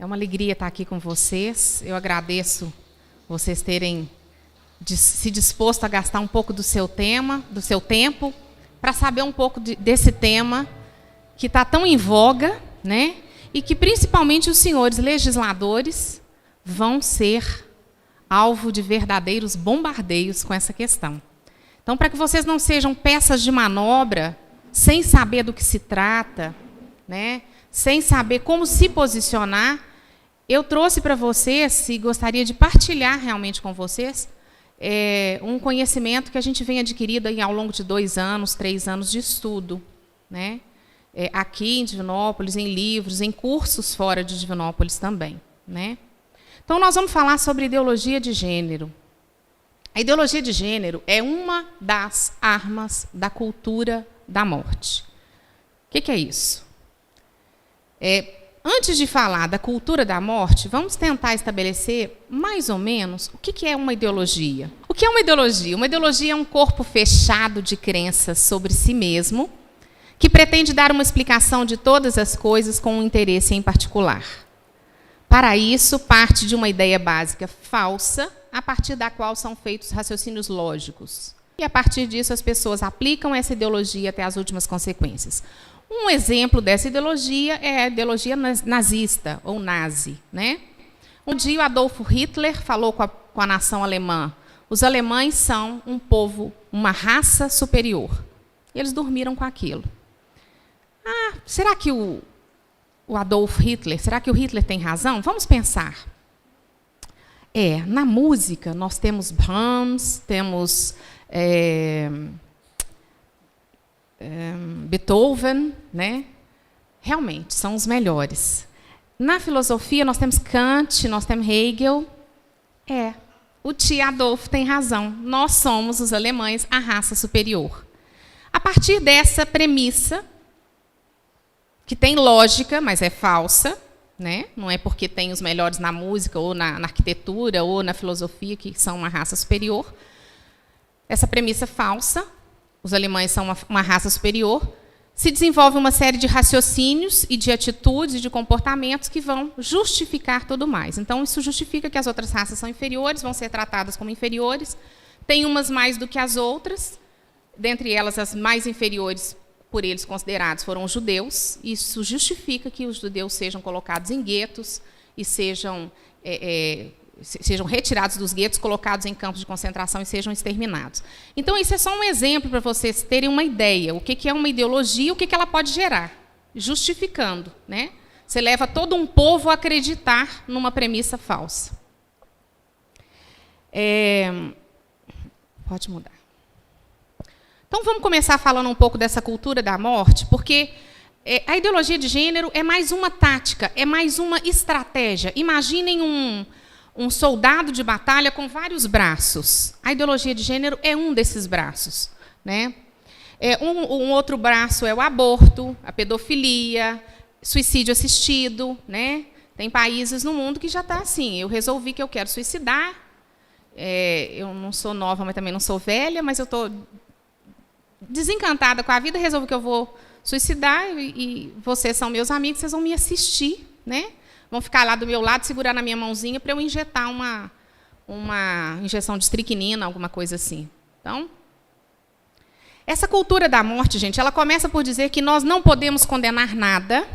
É uma alegria estar aqui com vocês. Eu agradeço vocês terem se disposto a gastar um pouco do seu tempo, para saber um pouco desse tema que está tão em voga, né? E que principalmente os senhores legisladores vão ser alvo de verdadeiros bombardeios com essa questão. Então, para que vocês não sejam peças de manobra, sem saber do que se trata, né? Sem saber como se posicionar, eu trouxe para vocês, e gostaria de partilhar realmente com vocês, um conhecimento que a gente vem adquirindo aí ao longo de 2 anos, 3 anos de estudo, né? Aqui em Divinópolis, em livros, em cursos fora de Divinópolis também, né? Então, nós vamos falar sobre ideologia de gênero. A ideologia de gênero é uma das armas da cultura da morte. O que é isso? Antes de falar da cultura da morte, vamos tentar estabelecer, mais ou menos, o que é uma ideologia. O que é uma ideologia? Uma ideologia é um corpo fechado de crenças sobre si mesmo, que pretende dar uma explicação de todas as coisas com um interesse em particular. Para isso, parte de uma ideia básica falsa, a partir da qual são feitos raciocínios lógicos. E, a partir disso, as pessoas aplicam essa ideologia até as últimas consequências. Um exemplo dessa ideologia é a ideologia nazista, ou nazi, né? Um dia o Adolf Hitler falou com a nação alemã: os alemães são um povo, uma raça superior. E eles dormiram com aquilo. Será que o Adolf Hitler, será que o Hitler tem razão? Vamos pensar. Na música, nós temos Brahms, temos Beethoven, né? Realmente, são os melhores. Na filosofia, nós temos Kant, nós temos Hegel. O tio Adolfo tem razão. Nós somos, os alemães, a raça superior. A partir dessa premissa, que tem lógica, mas é falsa, né? Não é porque tem os melhores na música, ou na arquitetura, ou na filosofia, que são uma raça superior. Essa premissa falsa, os alemães são uma raça superior, se desenvolve uma série de raciocínios e de atitudes e de comportamentos que vão justificar tudo mais. Então, isso justifica que as outras raças são inferiores, vão ser tratadas como inferiores, tem umas mais do que as outras, dentre elas as mais inferiores, por eles considerados, foram os judeus. Isso justifica que os judeus sejam colocados em guetos e sejam retirados dos guetos, colocados em campos de concentração e sejam exterminados. Então, isso é só um exemplo para vocês terem uma ideia. O que é uma ideologia e o que ela pode gerar, justificando, né? Você leva todo um povo a acreditar numa premissa falsa. Pode mudar. Então, vamos começar falando um pouco dessa cultura da morte, porque a ideologia de gênero é mais uma tática, é mais uma estratégia. Imaginem um soldado de batalha com vários braços. A ideologia de gênero é um desses braços, né? Um outro braço é o aborto, a pedofilia, suicídio assistido, né? Tem países no mundo que já está assim: eu resolvi que eu quero suicidar, eu não sou nova, mas também não sou velha, mas eu estou desencantada com a vida, resolvo que eu vou suicidar e vocês são meus amigos, vocês vão me assistir, né? Vão ficar lá do meu lado, segurar na minha mãozinha para eu injetar uma injeção de estricnina, alguma coisa assim. Então, essa cultura da morte, gente, ela começa por dizer que nós não podemos condenar nada,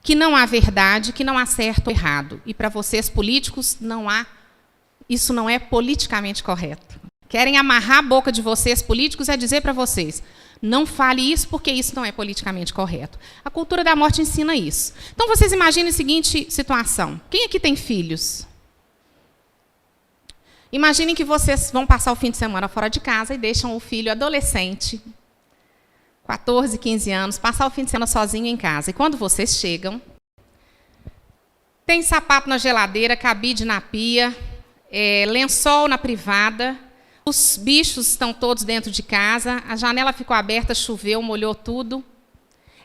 que não há verdade, que não há certo ou errado. E para vocês políticos, isso não é politicamente correto. Querem amarrar a boca de vocês, políticos, é dizer para vocês: não fale isso porque isso não é politicamente correto. A cultura da morte ensina isso. Então, vocês imaginem a seguinte situação. Quem aqui tem filhos? Imaginem que vocês vão passar o fim de semana fora de casa e deixam o filho adolescente, 14, 15 anos, passar o fim de semana sozinho em casa. E quando vocês chegam, tem sapato na geladeira, cabide na pia, lençol na privada. Os bichos estão todos dentro de casa, a janela ficou aberta, choveu, molhou tudo.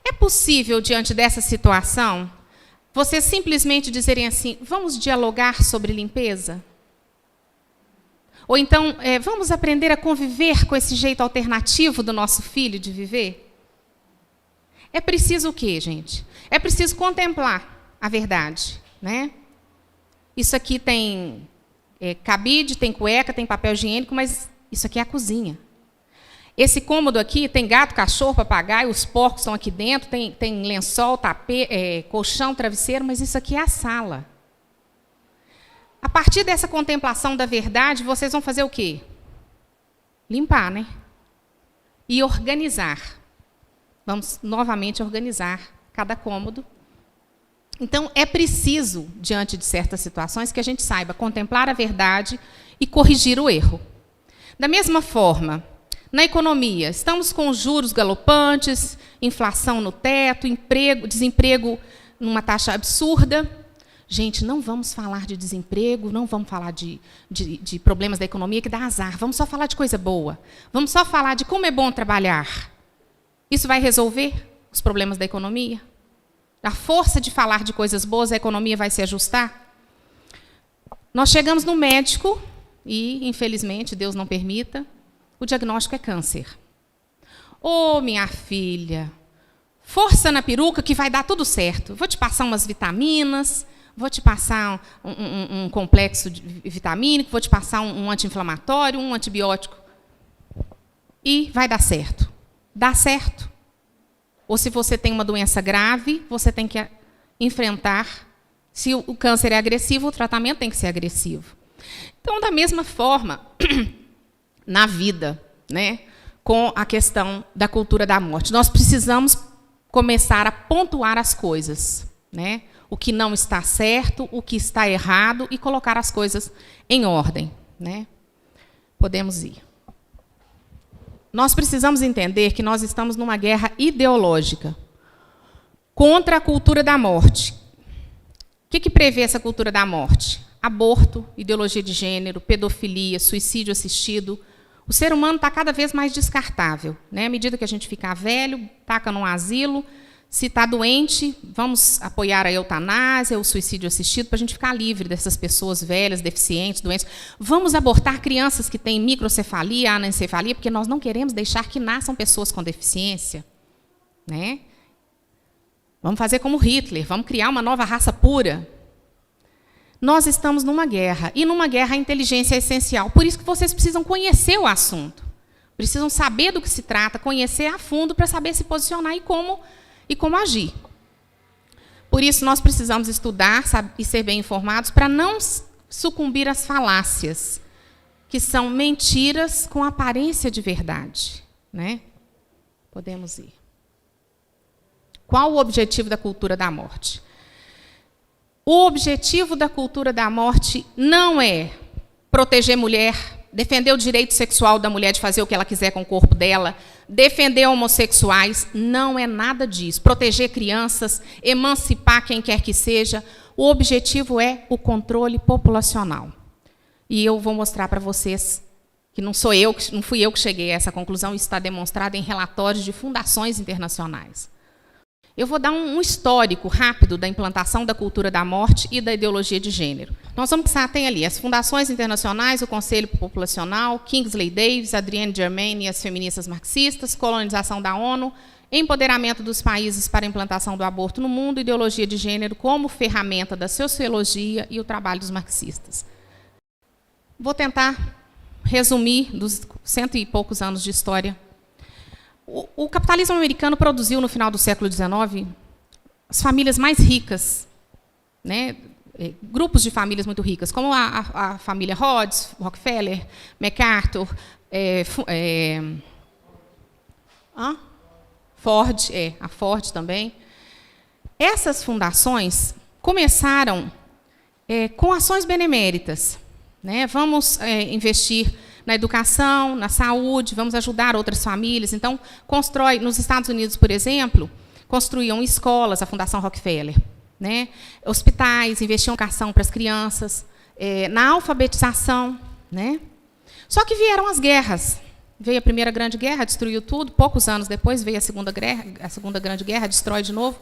É possível, diante dessa situação, vocês simplesmente dizerem assim: vamos dialogar sobre limpeza? Ou então, vamos aprender a conviver com esse jeito alternativo do nosso filho de viver? É preciso o quê, gente? É preciso contemplar a verdade. né? Isso aqui tem cabide, tem cueca, tem papel higiênico, mas isso aqui é a cozinha. Esse cômodo aqui tem gato, cachorro, papagaio, os porcos estão aqui dentro, tem lençol, tapete, colchão, travesseiro, mas isso aqui é a sala. A partir dessa contemplação da verdade, vocês vão fazer o quê? Limpar, né? E organizar. Vamos novamente organizar cada cômodo. Então, é preciso, diante de certas situações, que a gente saiba contemplar a verdade e corrigir o erro. Da mesma forma, na economia, estamos com juros galopantes, inflação no teto, desemprego numa taxa absurda. Gente, não vamos falar de desemprego, não vamos falar de problemas da economia que dá azar. Vamos só falar de coisa boa. Vamos só falar de como é bom trabalhar. Isso vai resolver os problemas da economia? A força de falar de coisas boas, a economia vai se ajustar? Nós chegamos no médico e, infelizmente, Deus não permita, o diagnóstico é câncer. Ô, minha filha, força na peruca que vai dar tudo certo. Vou te passar umas vitaminas, vou te passar um complexo vitamínico, vou te passar um anti-inflamatório, um antibiótico. E vai dar certo. Dá certo. Ou se você tem uma doença grave, você tem que enfrentar. Se o câncer é agressivo, o tratamento tem que ser agressivo. Então, da mesma forma, na vida, né, com a questão da cultura da morte, nós precisamos começar a pontuar as coisas, né? O que não está certo, o que está errado, e colocar as coisas em ordem, né? Podemos ir. Nós precisamos entender que nós estamos numa guerra ideológica contra a cultura da morte. O que prevê essa cultura da morte? Aborto, ideologia de gênero, pedofilia, suicídio assistido. O ser humano está cada vez mais descartável, né? À medida que a gente ficar velho, taca num asilo. Se está doente, vamos apoiar a eutanásia, o suicídio assistido, para a gente ficar livre dessas pessoas velhas, deficientes, doentes. Vamos abortar crianças que têm microcefalia, anencefalia, porque nós não queremos deixar que nasçam pessoas com deficiência, né? Vamos fazer como Hitler, vamos criar uma nova raça pura. Nós estamos numa guerra, e numa guerra a inteligência é essencial. Por isso que vocês precisam conhecer o assunto. Precisam saber do que se trata, conhecer a fundo para saber se posicionar e como agir. Por isso, nós precisamos estudar e ser bem informados para não sucumbir às falácias, que são mentiras com aparência de verdade, né? Podemos ir. Qual o objetivo da cultura da morte? O objetivo da cultura da morte não é proteger a mulher, defender o direito sexual da mulher de fazer o que ela quiser com o corpo dela, defender homossexuais, não é nada disso. Proteger crianças, emancipar quem quer que seja. O objetivo é o controle populacional. E eu vou mostrar para vocês que não fui eu que cheguei a essa conclusão, isso está demonstrado em relatórios de fundações internacionais. Eu vou dar um histórico rápido da implantação da cultura da morte e da ideologia de gênero. Nós vamos pensar, tem ali as fundações internacionais, o Conselho Populacional, Kingsley Davis, Adrienne Germain e as feministas marxistas, colonização da ONU, empoderamento dos países para a implantação do aborto no mundo, ideologia de gênero como ferramenta da sociologia e o trabalho dos marxistas. Vou tentar resumir dos 100 e poucos anos de história. O capitalismo americano produziu, no final do século XIX, as famílias mais ricas, né? Grupos de famílias muito ricas, como a família Rhodes, Rockefeller, MacArthur, Ford, a Ford também. Essas fundações começaram com ações beneméritas, né? Vamos investir na educação, na saúde, vamos ajudar outras famílias. Então, nos Estados Unidos, por exemplo, construíam escolas, a Fundação Rockefeller, né? Hospitais, investiam em educação para as crianças, na alfabetização, né? Só que vieram as guerras. Veio a Primeira Grande Guerra, destruiu tudo. Poucos anos depois veio a Segunda Grande Guerra, destrói de novo.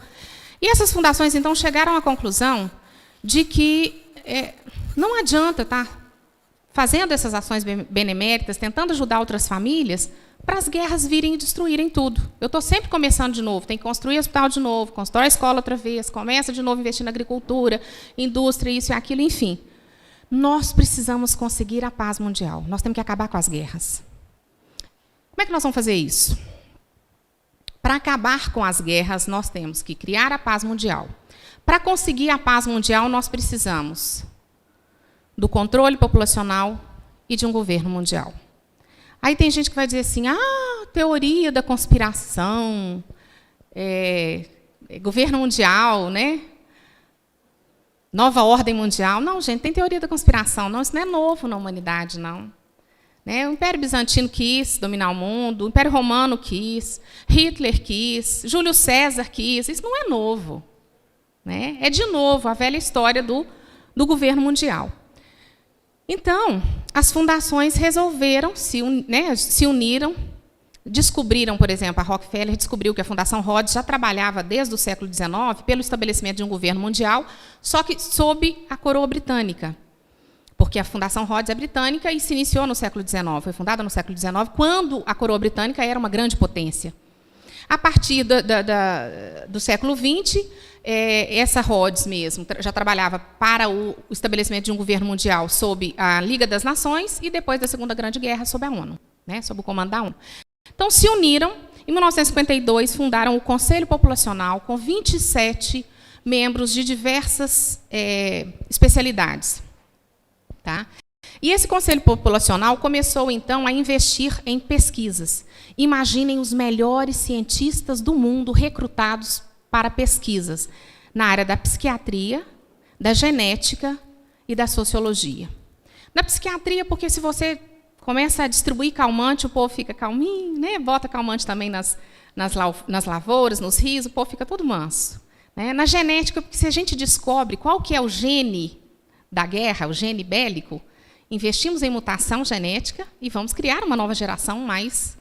E essas fundações, então, chegaram à conclusão de que não adianta estar fazendo essas ações beneméritas, tentando ajudar outras famílias, para as guerras virem e destruírem tudo. Eu estou sempre começando de novo, tem que construir hospital de novo, constrói a escola outra vez, começa de novo a investir na agricultura, indústria, isso e aquilo, enfim. Nós precisamos conseguir a paz mundial. Nós temos que acabar com as guerras. Como é que nós vamos fazer isso? Para acabar com as guerras, nós temos que criar a paz mundial. Para conseguir a paz mundial, nós precisamos do controle populacional e de um governo mundial. Aí tem gente que vai dizer assim, teoria da conspiração, governo mundial, né? Nova ordem mundial. Não, gente, tem teoria da conspiração. Não, isso não é novo na humanidade, não. Né? O Império Bizantino quis dominar o mundo, o Império Romano quis, Hitler quis, Júlio César quis. Isso não é novo. Né? É, de novo, a velha história do governo mundial. Então, as fundações resolveram, se uniram, descobriram, por exemplo, a Rockefeller descobriu que a Fundação Rhodes já trabalhava desde o século XIX pelo estabelecimento de um governo mundial, só que sob a coroa britânica. Porque a Fundação Rhodes é britânica e se iniciou no século XIX, foi fundada no século XIX, quando a coroa britânica era uma grande potência. A partir do século XX, essa Rhodes mesmo já trabalhava para o estabelecimento de um governo mundial sob a Liga das Nações e depois da Segunda Grande Guerra sob a ONU, né, sob o comando da ONU. Então, se uniram, em 1952, fundaram o Conselho Populacional com 27 membros de diversas especialidades. Tá? E esse Conselho Populacional começou, então, a investir em pesquisas. Imaginem os melhores cientistas do mundo recrutados para pesquisas na área da psiquiatria, da genética e da sociologia. Na psiquiatria, porque se você começa a distribuir calmante, o povo fica calminho, né? Bota calmante também nas lavouras, nos rios, o povo fica todo manso. Né? Na genética, porque se a gente descobre qual que é o gene da guerra, o gene bélico, investimos em mutação genética e vamos criar uma nova geração mais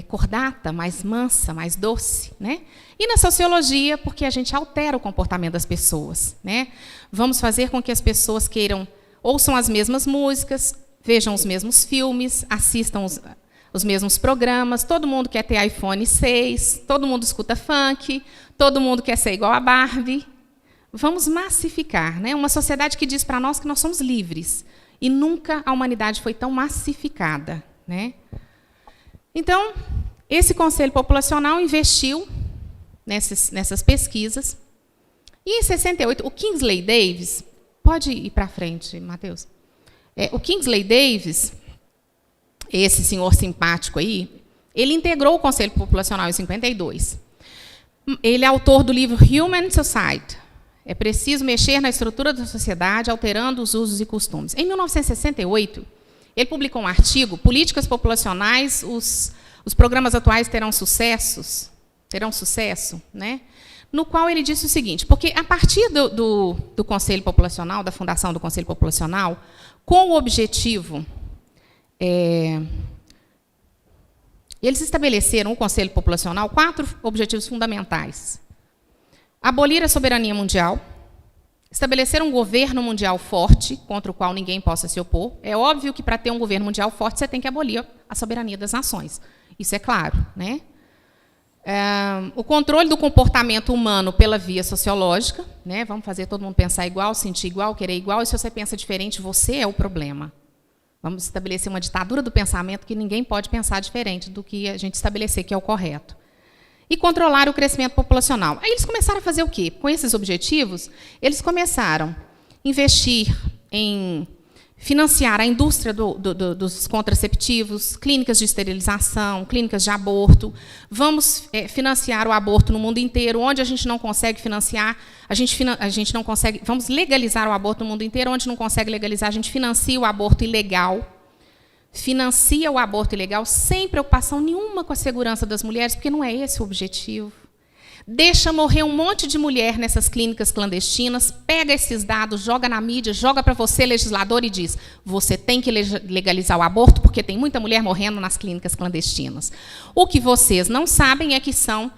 cordata, mais mansa, mais doce. Né? E na sociologia, porque a gente altera o comportamento das pessoas. Né? Vamos fazer com que as pessoas ouçam as mesmas músicas, vejam os mesmos filmes, assistam os mesmos programas, todo mundo quer ter iPhone 6, todo mundo escuta funk, todo mundo quer ser igual a Barbie. Vamos massificar, né? Uma sociedade que diz para nós que nós somos livres. E nunca a humanidade foi tão massificada. Né? Então, esse Conselho Populacional investiu nessas pesquisas. E, em 68, o Kingsley Davis... Pode ir para frente, Matheus. O Kingsley Davis, esse senhor simpático aí, ele integrou o Conselho Populacional em 52. Ele é autor do livro Human Society. É preciso mexer na estrutura da sociedade, alterando os usos e costumes. Em 1968, ele publicou um artigo, Políticas Populacionais, os programas atuais terão sucesso, né? No qual ele disse o seguinte, porque a partir do Conselho Populacional, da fundação do Conselho Populacional, com o objetivo, eles estabeleceram, o Conselho Populacional, 4 objetivos fundamentais. Abolir a soberania mundial, estabelecer um governo mundial forte, contra o qual ninguém possa se opor. É óbvio que, para ter um governo mundial forte, você tem que abolir a soberania das nações. Isso é claro. Né? O controle do comportamento humano pela via sociológica. Né? Vamos fazer todo mundo pensar igual, sentir igual, querer igual. E se você pensa diferente, você é o problema. Vamos estabelecer uma ditadura do pensamento que ninguém pode pensar diferente do que a gente estabelecer que é o correto. E controlar o crescimento populacional. Aí eles começaram a fazer o quê? Com esses objetivos, eles começaram a investir em financiar a indústria dos contraceptivos, clínicas de esterilização, clínicas de aborto. Vamos financiar o aborto no mundo inteiro. Onde a gente não consegue financiar, a gente não consegue. Vamos legalizar o aborto no mundo inteiro. Onde não consegue legalizar, a gente financia o aborto ilegal. Financia o aborto ilegal sem preocupação nenhuma com a segurança das mulheres, porque não é esse o objetivo. Deixa morrer um monte de mulher nessas clínicas clandestinas, pega esses dados, joga na mídia, joga para você, legislador, e diz, você tem que legalizar o aborto, porque tem muita mulher morrendo nas clínicas clandestinas. O que vocês não sabem é que são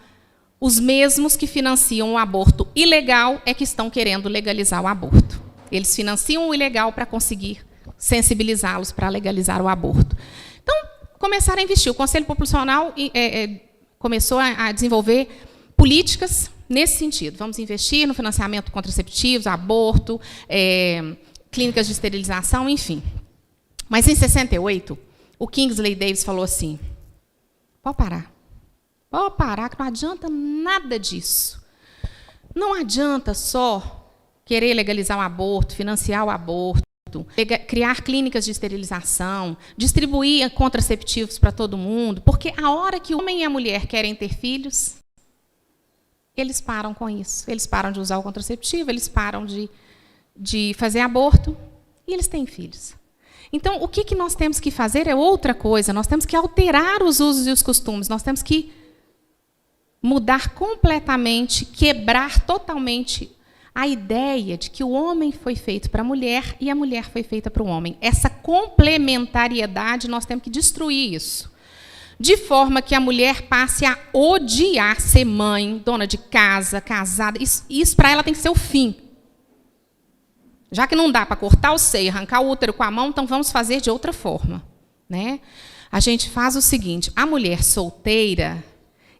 os mesmos que financiam o aborto ilegal é que estão querendo legalizar o aborto. Eles financiam o ilegal para conseguir sensibilizá-los para legalizar o aborto. Então, começaram a investir. O Conselho Populacional começou a desenvolver políticas nesse sentido. Vamos investir no financiamento de contraceptivos, aborto, clínicas de esterilização, enfim. Mas, em 68, o Kingsley Davis falou assim, pode parar, que não adianta nada disso. Não adianta só querer legalizar o aborto, financiar o aborto, criar clínicas de esterilização, distribuir contraceptivos para todo mundo, porque a hora que o homem e a mulher querem ter filhos, eles param com isso. Eles param de usar o contraceptivo, eles param de fazer aborto e eles têm filhos. Então, o que nós temos que fazer é outra coisa. Nós temos que alterar os usos e os costumes. Nós temos que mudar completamente, quebrar totalmente a ideia de que o homem foi feito para a mulher e a mulher foi feita para o homem. Essa complementariedade, nós temos que destruir isso. De forma que a mulher passe a odiar ser mãe, dona de casa, casada. Isso para ela tem que ser o fim. Já que não dá para cortar o seio, arrancar o útero com a mão, então vamos fazer de outra forma, né? A gente faz o seguinte, a mulher solteira,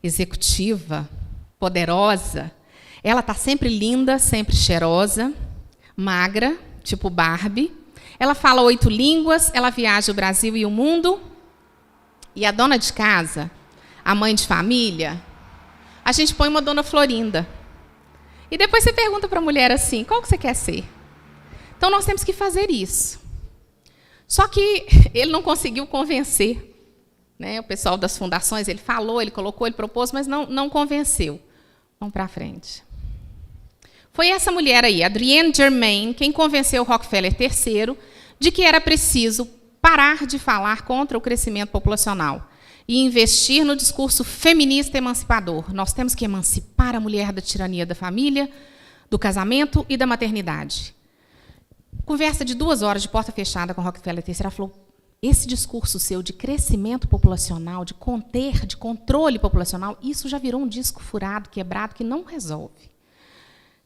executiva, poderosa, ela está sempre linda, sempre cheirosa, magra, tipo Barbie. Ela fala 8 línguas, ela viaja o Brasil e o mundo. E a dona de casa, a mãe de família, a gente põe uma dona Florinda. E depois você pergunta para a mulher assim, qual que você quer ser? Então, nós temos que fazer isso. Só que ele não conseguiu convencer, né? O pessoal das fundações, ele falou, ele colocou, ele propôs, mas não convenceu. Vamos para frente. Foi essa mulher aí, Adrienne Germain, quem convenceu Rockefeller III de que era preciso parar de falar contra o crescimento populacional e investir no discurso feminista emancipador. Nós temos que emancipar a mulher da tirania da família, do casamento e da maternidade. Conversa de 2 horas de porta fechada com Rockefeller III, ela falou, esse discurso seu de crescimento populacional, de controle populacional, isso já virou um disco furado, quebrado, que não resolve.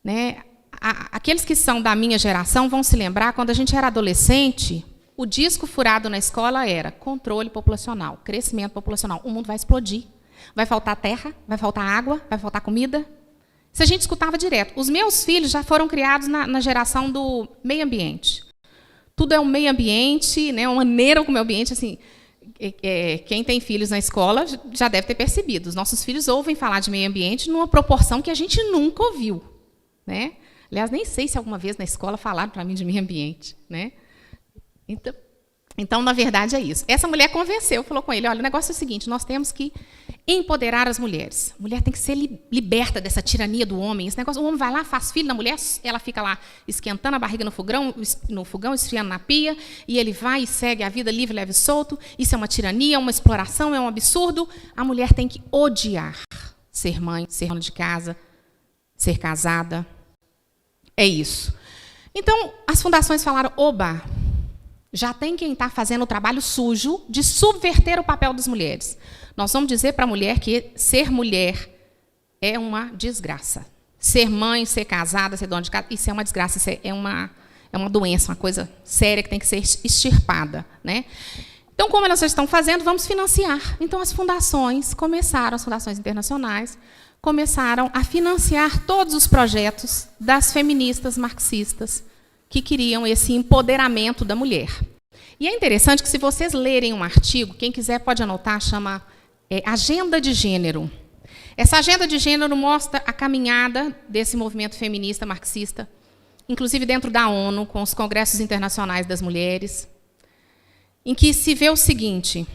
Né? Aqueles que são da minha geração vão se lembrar, quando a gente era adolescente, o disco furado na escola era controle populacional, crescimento populacional. O mundo vai explodir, vai faltar terra, vai faltar água, vai faltar comida. Isso a gente escutava direto. Os meus filhos já foram criados na geração do meio ambiente. Tudo é um meio ambiente, né, uma maneira como é o ambiente. Assim, quem tem filhos na escola já deve ter percebido. Os nossos filhos ouvem falar de meio ambiente numa proporção que a gente nunca ouviu. Né? Aliás, nem sei se alguma vez na escola falaram para mim de meio ambiente. Né? Então, na verdade, é isso. Essa mulher convenceu, falou com ele, olha, o negócio é o seguinte, nós temos que empoderar as mulheres. A mulher tem que ser liberta dessa tirania do homem. Esse negócio, o homem vai lá, faz filho na mulher, ela fica lá esquentando a barriga no fogão, esfriando na pia, e ele vai e segue a vida livre, leve e solto. Isso é uma tirania, uma exploração, é um absurdo. A mulher tem que odiar ser mãe, ser dona de casa, ser casada. É isso. Então, as fundações falaram, oba, já tem quem está fazendo o trabalho sujo de subverter o papel das mulheres. Nós vamos dizer para a mulher que ser mulher é uma desgraça. Ser mãe, ser casada, ser dona de casa, isso é uma desgraça, isso é uma doença, uma coisa séria que tem que ser extirpada. Né? Então, como elas já estão fazendo, vamos financiar. Então, as fundações internacionais, começaram a financiar todos os projetos das feministas marxistas, que queriam esse empoderamento da mulher. E é interessante que, se vocês lerem um artigo, quem quiser pode anotar, chama Agenda de Gênero. Essa agenda de gênero mostra a caminhada desse movimento feminista marxista, inclusive dentro da ONU, com os congressos internacionais das mulheres, em que se vê o seguinte,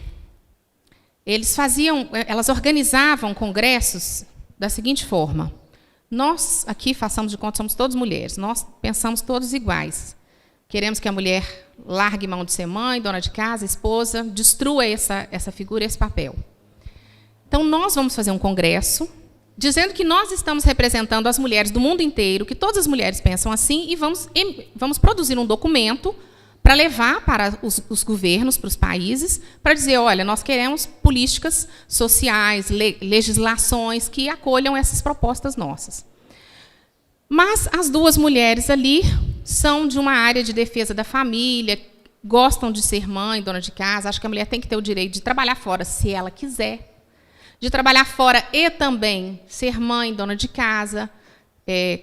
elas organizavam congressos da seguinte forma, nós aqui, façamos de conta, somos todas mulheres, nós pensamos todos iguais. Queremos que a mulher largue mão de ser mãe, dona de casa, esposa, destrua essa figura, esse papel. Então, nós vamos fazer um congresso, dizendo que nós estamos representando as mulheres do mundo inteiro, que todas as mulheres pensam assim, e vamos produzir um documento para levar para os governos, para os países, para dizer, olha, nós queremos políticas sociais, legislações que acolham essas propostas nossas. Mas as 2 mulheres ali são de uma área de defesa da família, gostam de ser mãe, dona de casa, acham que a mulher tem que ter o direito de trabalhar fora, se ela quiser, de trabalhar fora e também ser mãe, dona de casa,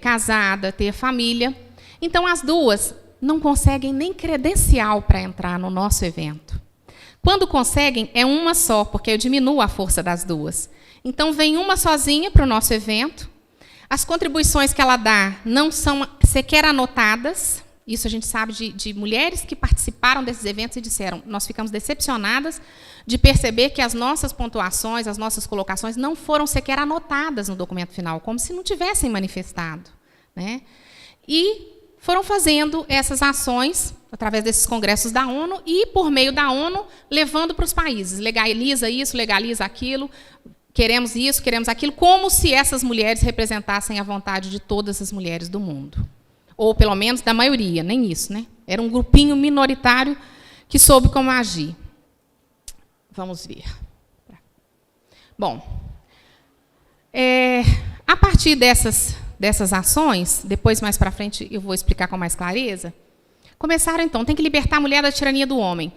casada, ter família. Então, as duas não conseguem nem credencial para entrar no nosso evento. Quando conseguem, é uma só, porque eu diminuo a força das duas. Então, vem uma sozinha para o nosso evento. As contribuições que ela dá não são sequer anotadas. Isso a gente sabe de mulheres que participaram desses eventos e disseram, nós ficamos decepcionadas de perceber que as nossas pontuações, as nossas colocações não foram sequer anotadas no documento final, como se não tivessem manifestado, né? E foram fazendo essas ações através desses congressos da ONU e, por meio da ONU, levando para os países. Legaliza isso, legaliza aquilo, queremos isso, queremos aquilo, como se essas mulheres representassem a vontade de todas as mulheres do mundo. Ou, pelo menos, da maioria, nem isso, né? Era um grupinho minoritário que soube como agir. Vamos ver. Bom, a partir dessas ações, depois, mais para frente, eu vou explicar com mais clareza, começaram, então, tem que libertar a mulher da tirania do homem.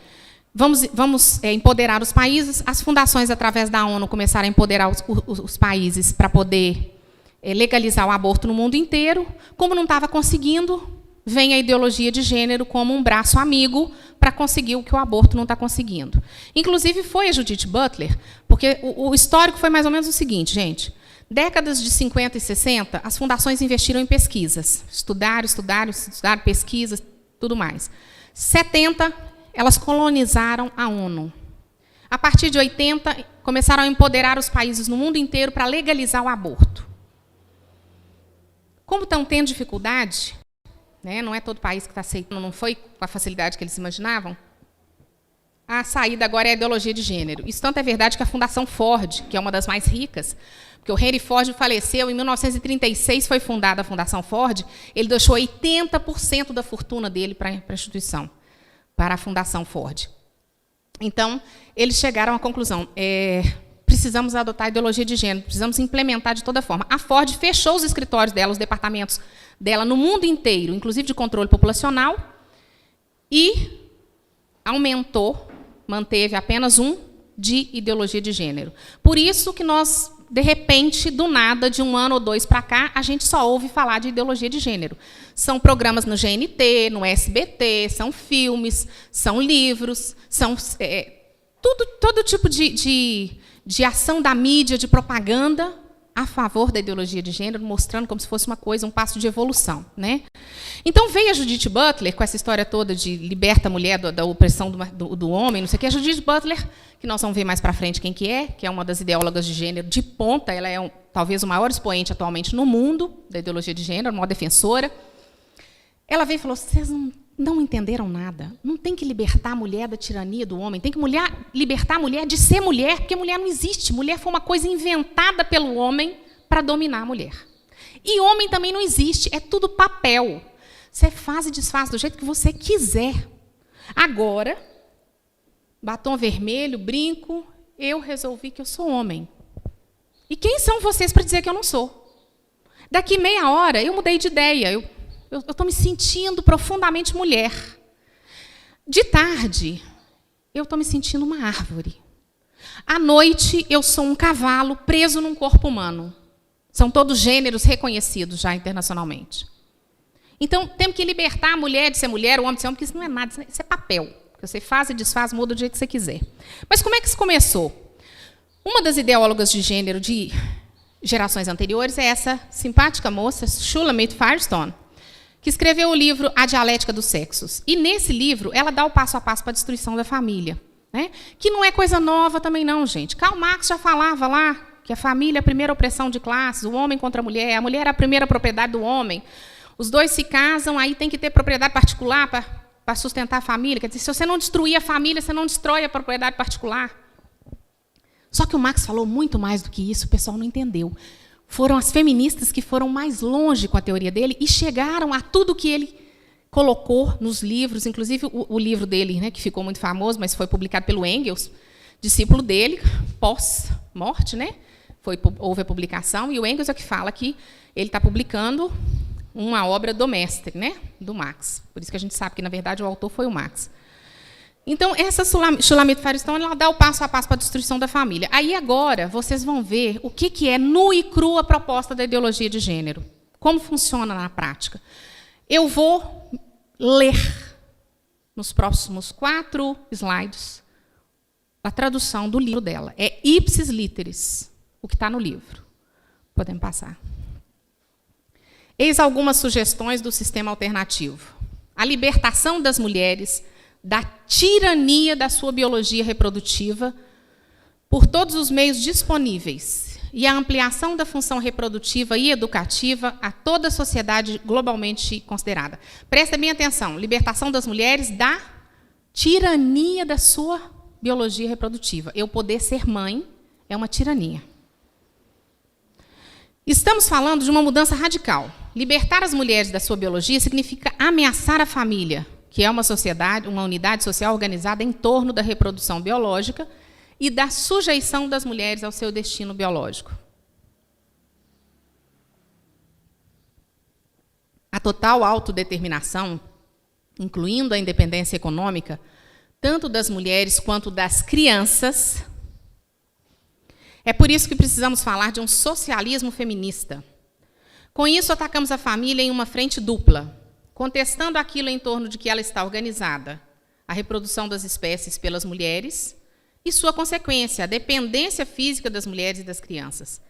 Vamos empoderar os países. As fundações, através da ONU, começaram a empoderar os países para poder legalizar o aborto no mundo inteiro. Como não estava conseguindo, vem a ideologia de gênero como um braço amigo para conseguir o que o aborto não está conseguindo. Inclusive, foi a Judith Butler, porque o histórico foi mais ou menos o seguinte, gente. Décadas de 50 e 60, as fundações investiram em pesquisas. Estudaram pesquisas, tudo mais. 70, elas colonizaram a ONU. A partir de 80, começaram a empoderar os países no mundo inteiro para legalizar o aborto. Como estão tendo dificuldade, né, não é todo país que está aceitando, não foi com a facilidade que eles imaginavam, a saída agora é a ideologia de gênero. Isso tanto é verdade que a Fundação Ford, que é uma das mais ricas, porque o Henry Ford faleceu, em 1936 foi fundada a Fundação Ford, ele deixou 80% da fortuna dele para a instituição, para a Fundação Ford. Então, eles chegaram à conclusão, precisamos adotar a ideologia de gênero, precisamos implementar de toda forma. A Ford fechou os escritórios dela, os departamentos dela no mundo inteiro, inclusive de controle populacional, e aumentou, manteve apenas um de ideologia de gênero. Por isso que nós, de repente, do nada, de um ano ou dois para cá, a gente só ouve falar de ideologia de gênero. São programas no GNT, no SBT, são filmes, são livros, são todo tipo de ação da mídia, de propaganda a favor da ideologia de gênero, mostrando como se fosse uma coisa, um passo de evolução, né? Então, veio a Judith Butler, com essa história toda de liberta a mulher da opressão do homem, não sei o quê. A Judith Butler, que nós vamos ver mais para frente quem que é uma das ideólogas de gênero de ponta, ela é talvez o maior expoente atualmente no mundo da ideologia de gênero, a maior defensora. Ela veio e falou, vocês não entenderam nada. Não tem que libertar a mulher da tirania do homem, tem que libertar a mulher de ser mulher, porque mulher não existe. Mulher foi uma coisa inventada pelo homem para dominar a mulher. E homem também não existe, é tudo papel. Você faz e desfaz do jeito que você quiser. Agora, batom vermelho, brinco, eu resolvi que eu sou homem. E quem são vocês para dizer que eu não sou? Daqui meia hora, eu mudei de ideia, eu estou me sentindo profundamente mulher. De tarde, eu estou me sentindo uma árvore. À noite, eu sou um cavalo preso num corpo humano. São todos gêneros reconhecidos já internacionalmente. Então, temos que libertar a mulher de ser mulher, o homem de ser homem, porque isso não é nada, isso é papel. Você faz e desfaz, muda do jeito que você quiser. Mas como é que isso começou? Uma das ideólogas de gênero de gerações anteriores é essa simpática moça, Shulamit Firestone, que escreveu o livro A Dialética dos Sexos. E, nesse livro, ela dá o passo a passo para a destruição da família. Né? Que não é coisa nova também, não, gente. Karl Marx já falava lá que a família é a primeira opressão de classes, o homem contra a mulher é a primeira propriedade do homem. Os dois se casam, aí tem que ter propriedade particular para sustentar a família. Quer dizer, se você não destruir a família, você não destrói a propriedade particular. Só que o Marx falou muito mais do que isso, o pessoal não entendeu. Foram as feministas que foram mais longe com a teoria dele e chegaram a tudo que ele colocou nos livros, inclusive o livro dele, né, que ficou muito famoso, mas foi publicado pelo Engels, discípulo dele, pós-morte, né? Houve a publicação, e o Engels é que fala que ele está publicando uma obra do mestre, né, do Marx. Por isso que a gente sabe que, na verdade, o autor foi o Marx. Então, essa Shulamit Firestone, ela dá o passo a passo para a destruição da família. Aí, agora, vocês vão ver o que é nu e cru a proposta da ideologia de gênero. Como funciona na prática. Eu vou ler, nos próximos 4 slides, a tradução do livro dela. É ipsis literis, o que está no livro. Podemos passar. Eis algumas sugestões do sistema alternativo. A libertação das mulheres da tirania da sua biologia reprodutiva por todos os meios disponíveis e a ampliação da função reprodutiva e educativa a toda a sociedade globalmente considerada. Prestem bem atenção, libertação das mulheres da tirania da sua biologia reprodutiva. Eu poder ser mãe é uma tirania. Estamos falando de uma mudança radical. Libertar as mulheres da sua biologia significa ameaçar a família, que é uma sociedade, uma unidade social organizada em torno da reprodução biológica e da sujeição das mulheres ao seu destino biológico. A total autodeterminação, incluindo a independência econômica, tanto das mulheres quanto das crianças. É por isso que precisamos falar de um socialismo feminista. Com isso, atacamos a família em uma frente dupla, contestando aquilo em torno de que ela está organizada, a reprodução das espécies pelas mulheres e sua consequência, a dependência física das mulheres e das crianças.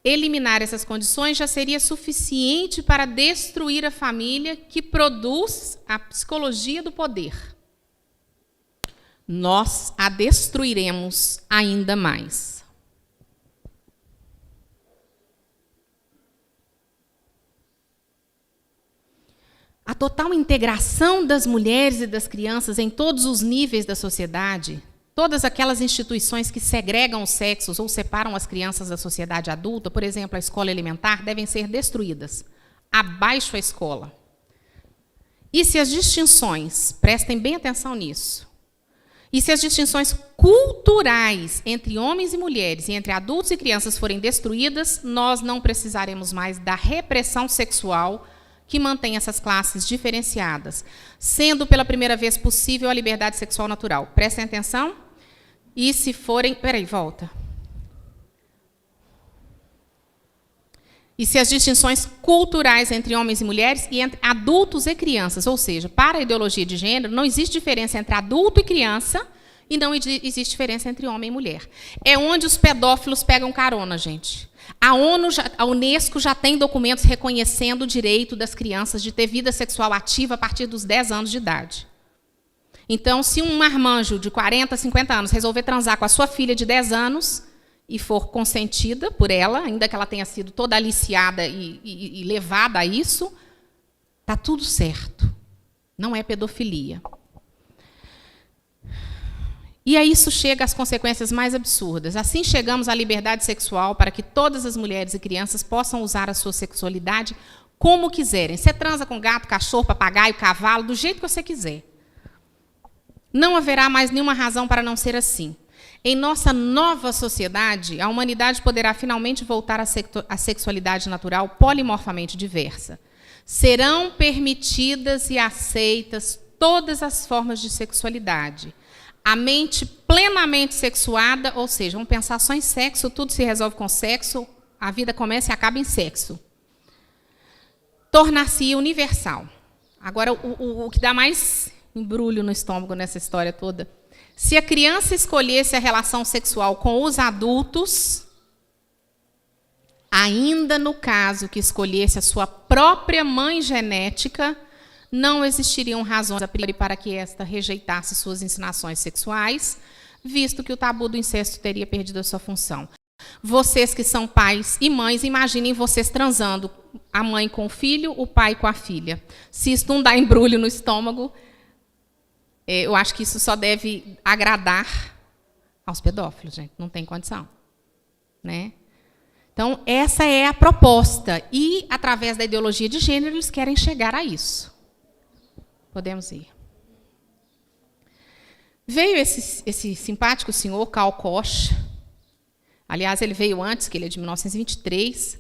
Eliminar essas condições já seria suficiente para destruir a família que produz a psicologia do poder. Nós a destruiremos ainda mais. A total integração das mulheres e das crianças em todos os níveis da sociedade, todas aquelas instituições que segregam os sexos ou separam as crianças da sociedade adulta, por exemplo, a escola elementar, devem ser destruídas. Abaixo a escola. E se as distinções, prestem bem atenção nisso, e se as distinções culturais entre homens e mulheres e entre adultos e crianças forem destruídas, nós não precisaremos mais da repressão sexual que mantém essas classes diferenciadas, sendo pela primeira vez possível a liberdade sexual natural. Prestem atenção. E se forem... Peraí, volta. E se as distinções culturais entre homens e mulheres e entre adultos e crianças, ou seja, para a ideologia de gênero, não existe diferença entre adulto e criança e não existe diferença entre homem e mulher. É onde os pedófilos pegam carona, gente. A Unesco já tem documentos reconhecendo o direito das crianças de ter vida sexual ativa a partir dos 10 anos de idade. Então, se um marmanjo de 40, 50 anos resolver transar com a sua filha de 10 anos e for consentida por ela, ainda que ela tenha sido toda aliciada e levada a isso, está tudo certo. Não é pedofilia. E a isso chega às consequências mais absurdas. Assim chegamos à liberdade sexual para que todas as mulheres e crianças possam usar a sua sexualidade como quiserem. Você transa com gato, cachorro, papagaio, cavalo, do jeito que você quiser. Não haverá mais nenhuma razão para não ser assim. Em nossa nova sociedade, a humanidade poderá finalmente voltar à sexualidade natural polimorfamente diversa. Serão permitidas e aceitas todas as formas de sexualidade. A mente plenamente sexuada, ou seja, vamos pensar só em sexo, tudo se resolve com sexo, a vida começa e acaba em sexo. Tornar-se universal. Agora, o que dá mais embrulho no estômago nessa história toda, se a criança escolhesse a relação sexual com os adultos, ainda no caso que escolhesse a sua própria mãe genética, não existiriam razões a priori para que esta rejeitasse suas ensinações sexuais, visto que o tabu do incesto teria perdido a sua função. Vocês que são pais e mães, imaginem vocês transando, a mãe com o filho, o pai com a filha. Se isso não dá embrulho no estômago, eu acho que isso só deve agradar aos pedófilos, gente. Não tem condição. Né? Então, essa é a proposta. E, através da ideologia de gênero, eles querem chegar a isso. Podemos ir. Veio esse simpático senhor, Karl Koch. Aliás, ele veio antes, que ele é de 1923.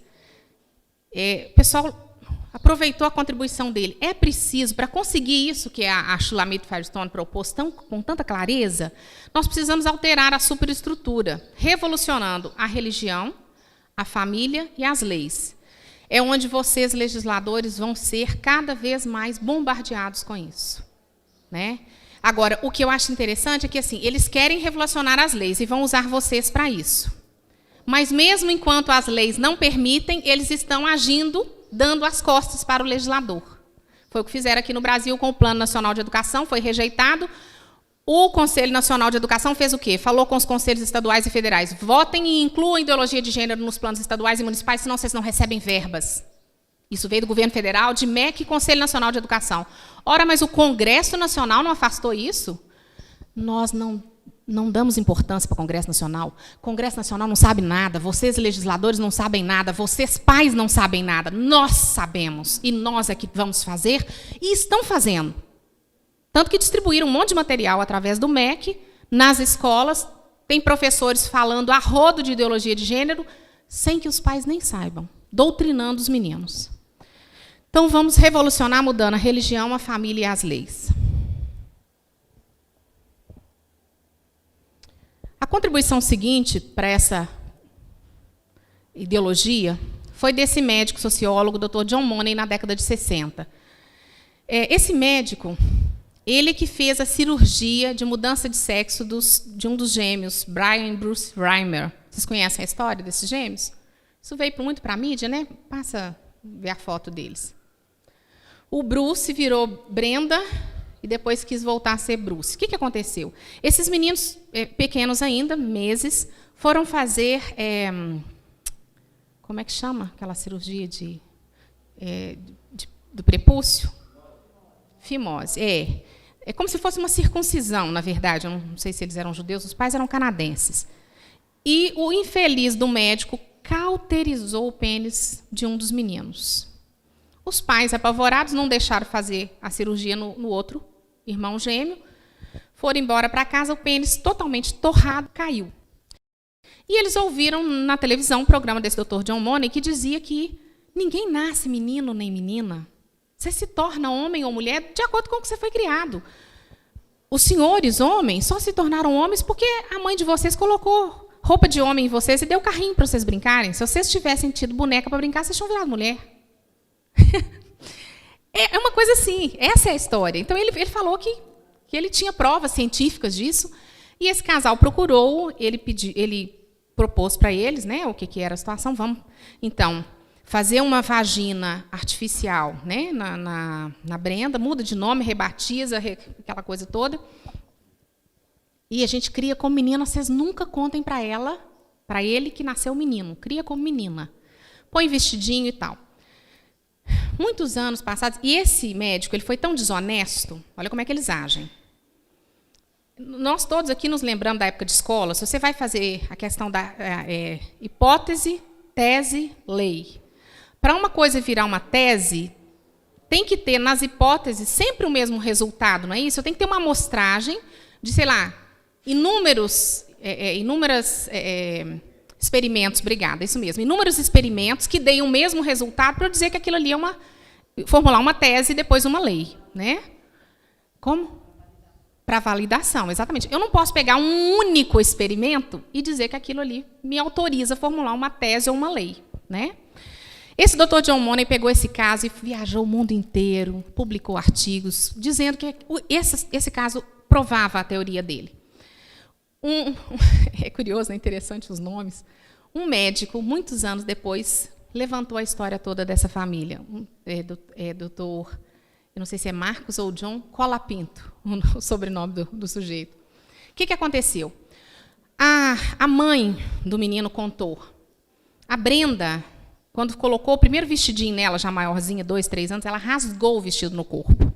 Pessoal, aproveitou a contribuição dele. É preciso, para conseguir isso que a Shulamit Firestone propôs com tanta clareza, nós precisamos alterar a superestrutura, revolucionando a religião, a família e as leis. É onde vocês, legisladores, vão ser cada vez mais bombardeados com isso, né? Agora, o que eu acho interessante é que assim, eles querem revolucionar as leis e vão usar vocês para isso. Mas mesmo enquanto as leis não permitem, eles estão agindo, dando as costas para o legislador. Foi o que fizeram aqui no Brasil com o Plano Nacional de Educação, foi rejeitado. O Conselho Nacional de Educação fez o quê? Falou com os conselhos estaduais e federais: votem e incluam a ideologia de gênero nos planos estaduais e municipais, senão vocês não recebem verbas. Isso veio do governo federal, de MEC e Conselho Nacional de Educação. Ora, mas o Congresso Nacional não afastou isso? Nós não damos importância para o Congresso Nacional. O Congresso Nacional não sabe nada, vocês, legisladores, não sabem nada, vocês, pais, não sabem nada. Nós sabemos, e nós é que vamos fazer, e estão fazendo. Tanto que distribuíram um monte de material através do MEC, nas escolas, tem professores falando a rodo de ideologia de gênero, sem que os pais nem saibam, doutrinando os meninos. Então, vamos revolucionar mudando a religião, a família e as leis. A contribuição seguinte para essa ideologia foi desse médico sociólogo, Dr. John Money, na década de 60. Esse médico, ele que fez a cirurgia de mudança de sexo de um dos gêmeos, Brian e Bruce Reimer. Vocês conhecem a história desses gêmeos? Isso veio muito para a mídia, né? Passa a ver a foto deles. O Bruce virou Brenda e depois quis voltar a ser Bruce. O que aconteceu? Esses meninos, pequenos ainda, meses, foram fazer... como é que chama aquela cirurgia do prepúcio? Fimose. É como se fosse uma circuncisão, na verdade. Eu não sei se eles eram judeus, os pais eram canadenses. E o infeliz do médico cauterizou o pênis de um dos meninos. Os pais, apavorados, não deixaram fazer a cirurgia no outro irmão gêmeo, foram embora para casa, o pênis totalmente torrado caiu. E eles ouviram na televisão um programa desse Dr. John Money que dizia que ninguém nasce menino nem menina. Você se torna homem ou mulher de acordo com o que você foi criado. Os senhores homens só se tornaram homens porque a mãe de vocês colocou roupa de homem em vocês e deu carrinho para vocês brincarem. Se vocês tivessem tido boneca para brincar, vocês tinham virado mulher. É uma coisa assim, essa é a história. Então, ele falou que ele tinha provas científicas disso, e esse casal procurou, ele propôs para eles, né, o que era a situação. Vamos, então, fazer uma vagina artificial, né, na Brenda, muda de nome, rebatiza, aquela coisa toda, e a gente cria como menina, vocês nunca contem para ele que nasceu menino, cria como menina. Põe vestidinho e tal. Muitos anos passados, e esse médico ele foi tão desonesto, olha como é que eles agem. Nós todos aqui nos lembramos da época de escola, se você vai fazer a questão da hipótese, tese, lei. Para uma coisa virar uma tese, tem que ter nas hipóteses sempre o mesmo resultado, não é isso? Tem que ter uma amostragem de, sei lá, inúmeros experimentos, obrigada, isso mesmo. Inúmeros experimentos que deem o mesmo resultado para eu dizer que aquilo ali é formular uma tese e depois uma lei, né? Como? Para validação, exatamente. Eu não posso pegar um único experimento e dizer que aquilo ali me autoriza a formular uma tese ou uma lei, né? Esse Dr. John Money pegou esse caso e viajou o mundo inteiro, publicou artigos dizendo que esse caso provava a teoria dele. É curioso, é interessante os nomes. Um médico, muitos anos depois, levantou a história toda dessa família. Doutor, eu não sei se é Marcos ou John Colapinto, o sobrenome do sujeito. O que aconteceu? A mãe do menino contou. A Brenda, quando colocou o primeiro vestidinho nela, já maiorzinha, 2, 3 anos, ela rasgou o vestido no corpo.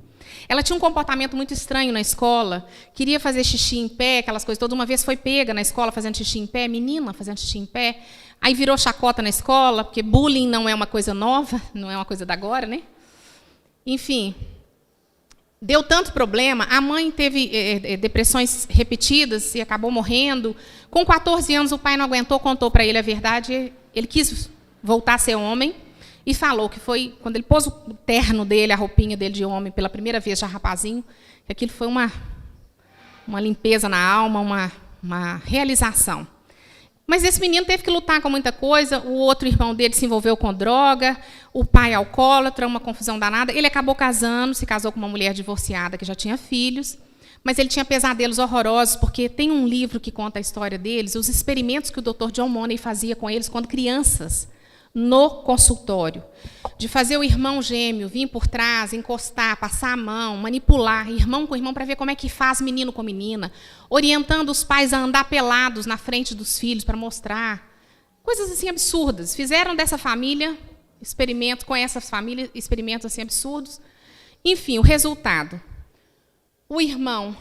Ela tinha um comportamento muito estranho na escola, queria fazer xixi em pé, aquelas coisas. Toda uma vez foi pega na escola fazendo xixi em pé, menina fazendo xixi em pé. Aí virou chacota na escola, porque bullying não é uma coisa nova, não é uma coisa da agora, né? Enfim, deu tanto problema. A mãe teve depressões repetidas e acabou morrendo. Com 14 anos, o pai não aguentou, contou para ele a verdade. Ele quis voltar a ser homem. e falou que foi, quando ele pôs o terno dele, a roupinha dele de homem, pela primeira vez, já rapazinho, que aquilo foi uma limpeza na alma, uma realização. Mas esse menino teve que lutar com muita coisa, o outro irmão dele se envolveu com droga, o pai alcoólatra, uma confusão danada. Ele acabou casando, se casou com uma mulher divorciada que já tinha filhos, mas ele tinha pesadelos horrorosos, porque tem um livro que conta a história deles, os experimentos que o Dr. John Money fazia com eles quando crianças, no consultório, de fazer o irmão gêmeo vir por trás, encostar, passar a mão, manipular, irmão com irmão, para ver como é que faz menino com menina, orientando os pais a andar pelados na frente dos filhos para mostrar. Coisas assim absurdas. Fizeram dessa família experimentos, com essa família, experimentos assim absurdos. Enfim, o resultado. O irmão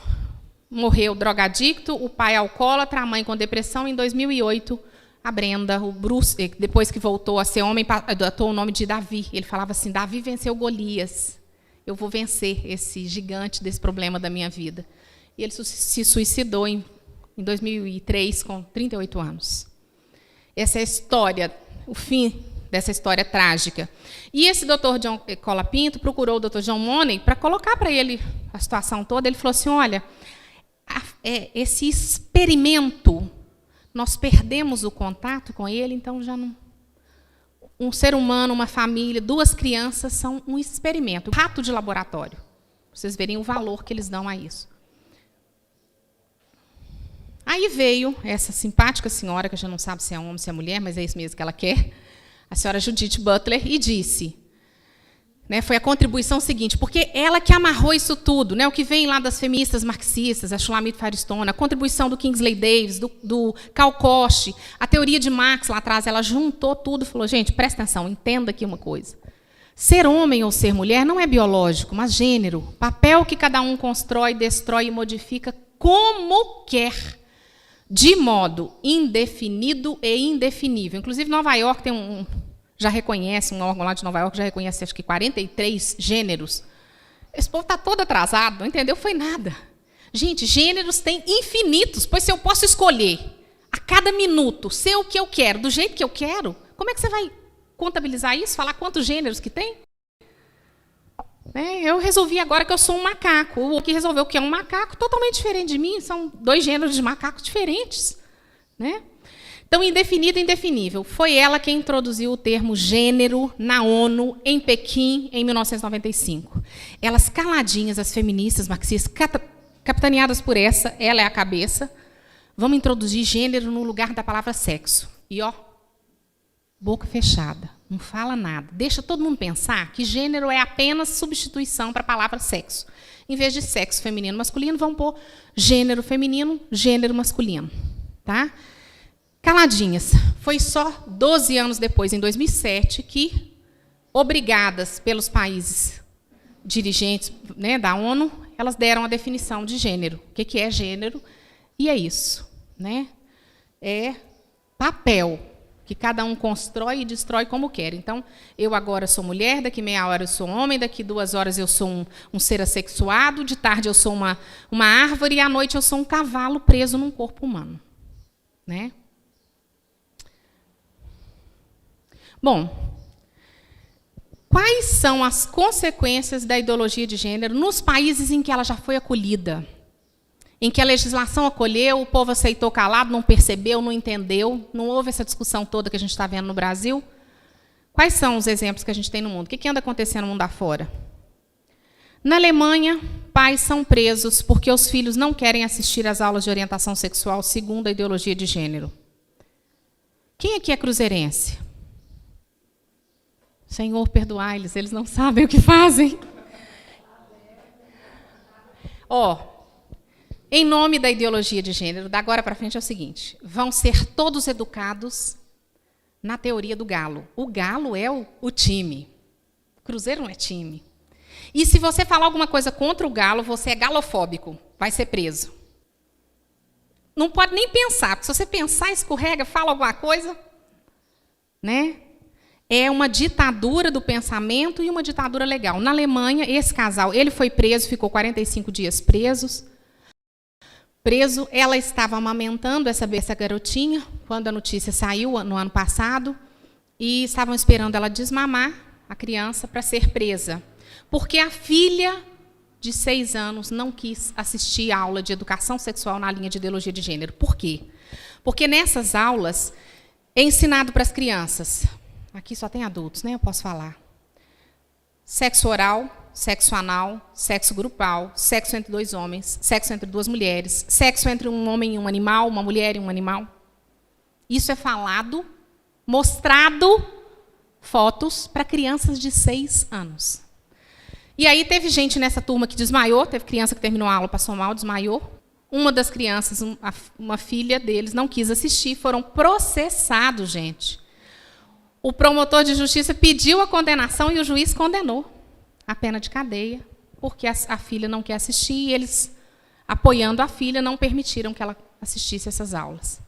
morreu drogadicto, o pai alcoólatra, a mãe com depressão. Em 2008, a Brenda, o Bruce, depois que voltou a ser homem, adotou o nome de Davi. Ele falava assim, Davi venceu Golias. Eu vou vencer esse gigante desse problema da minha vida. E ele se suicidou em 2003, com 38 anos. Essa é a história, o fim dessa história trágica. E esse Dr. John Colapinto procurou o Dr. John Money para colocar para ele a situação toda. Ele falou assim, olha, esse experimento, nós perdemos o contato com ele, então já não... Um ser humano, uma família, 2 crianças são um experimento, um rato de laboratório. Vocês verem o valor que eles dão a isso. Aí veio essa simpática senhora, que já não sabe se é homem, se é mulher, mas é isso mesmo que ela quer, a senhora Judith Butler, e disse, né, foi a contribuição seguinte, porque ela que amarrou isso tudo, né, o que vem lá das feministas marxistas, a Shulamit Firestone, a contribuição do Kingsley Davis, do Karl Koch, a teoria de Marx lá atrás, ela juntou tudo e falou, gente, presta atenção, entenda aqui uma coisa. Ser homem ou ser mulher não é biológico, mas gênero, papel que cada um constrói, destrói e modifica como quer, de modo indefinido e indefinível. Inclusive, Nova York tem já reconhece, um órgão lá de Nova York já reconhece, acho que 43 gêneros. Esse povo está todo atrasado, não entendeu? Foi nada. Gente, gêneros têm infinitos, pois se eu posso escolher a cada minuto ser o que eu quero, do jeito que eu quero, como é que você vai contabilizar isso? Falar quantos gêneros que tem? Eu resolvi agora que eu sou um macaco. O que resolveu que é um macaco totalmente diferente de mim. São 2 gêneros de macacos diferentes. Né? Então, indefinido e indefinível. Foi ela quem introduziu o termo gênero na ONU, em Pequim, em 1995. Elas caladinhas, as feministas marxistas, capitaneadas por ela é a cabeça, vamos introduzir gênero no lugar da palavra sexo. E, boca fechada, não fala nada. Deixa todo mundo pensar que gênero é apenas substituição para a palavra sexo. Em vez de sexo feminino masculino, vamos pôr gênero feminino, gênero masculino. Tá? Caladinhas. Foi só 12 anos depois, em 2007, que, obrigadas pelos países dirigentes, né, da ONU, elas deram a definição de gênero. O que é gênero? E é isso. Né? É papel que cada um constrói e destrói como quer. Então, eu agora sou mulher, daqui meia hora eu sou homem, daqui 2 horas eu sou um ser assexuado, de tarde eu sou uma árvore e à noite eu sou um cavalo preso num corpo humano. Né? Bom, quais são as consequências da ideologia de gênero nos países em que ela já foi acolhida? Em que a legislação acolheu, o povo aceitou calado, não percebeu, não entendeu, não houve essa discussão toda que a gente está vendo no Brasil? Quais são os exemplos que a gente tem no mundo? O que anda acontecendo no mundo afora? Na Alemanha, pais são presos porque os filhos não querem assistir às aulas de orientação sexual segundo a ideologia de gênero. Quem aqui é cruzeirense? Senhor, perdoai-lhes, eles não sabem o que fazem. Em nome da ideologia de gênero, da agora para frente é o seguinte, vão ser todos educados na teoria do galo. O galo é o time. O Cruzeiro não é time. E se você falar alguma coisa contra o galo, você é galofóbico, vai ser preso. Não pode nem pensar, porque se você pensar, escorrega, fala alguma coisa, né? É uma ditadura do pensamento e uma ditadura legal. Na Alemanha, esse casal, ele foi preso, ficou 45 dias preso, ela estava amamentando essa garotinha, quando a notícia saiu no ano passado, e estavam esperando ela desmamar a criança para ser presa, porque a filha de 6 anos não quis assistir a aula de educação sexual na linha de ideologia de gênero. Por quê? Porque nessas aulas é ensinado para as crianças, aqui só tem adultos, né? Eu posso falar. Sexo oral, sexo anal, sexo grupal, sexo entre 2 homens, sexo entre 2 mulheres, sexo entre um homem e um animal, uma mulher e um animal. Isso é falado, mostrado, fotos para crianças de 6 anos. E aí teve gente nessa turma que desmaiou, teve criança que terminou a aula, passou mal, desmaiou. Uma das crianças, uma filha deles, não quis assistir, foram processados, gente. O promotor de justiça pediu a condenação e o juiz condenou a pena de cadeia, porque a filha não quer assistir e eles, apoiando a filha, não permitiram que ela assistisse essas aulas.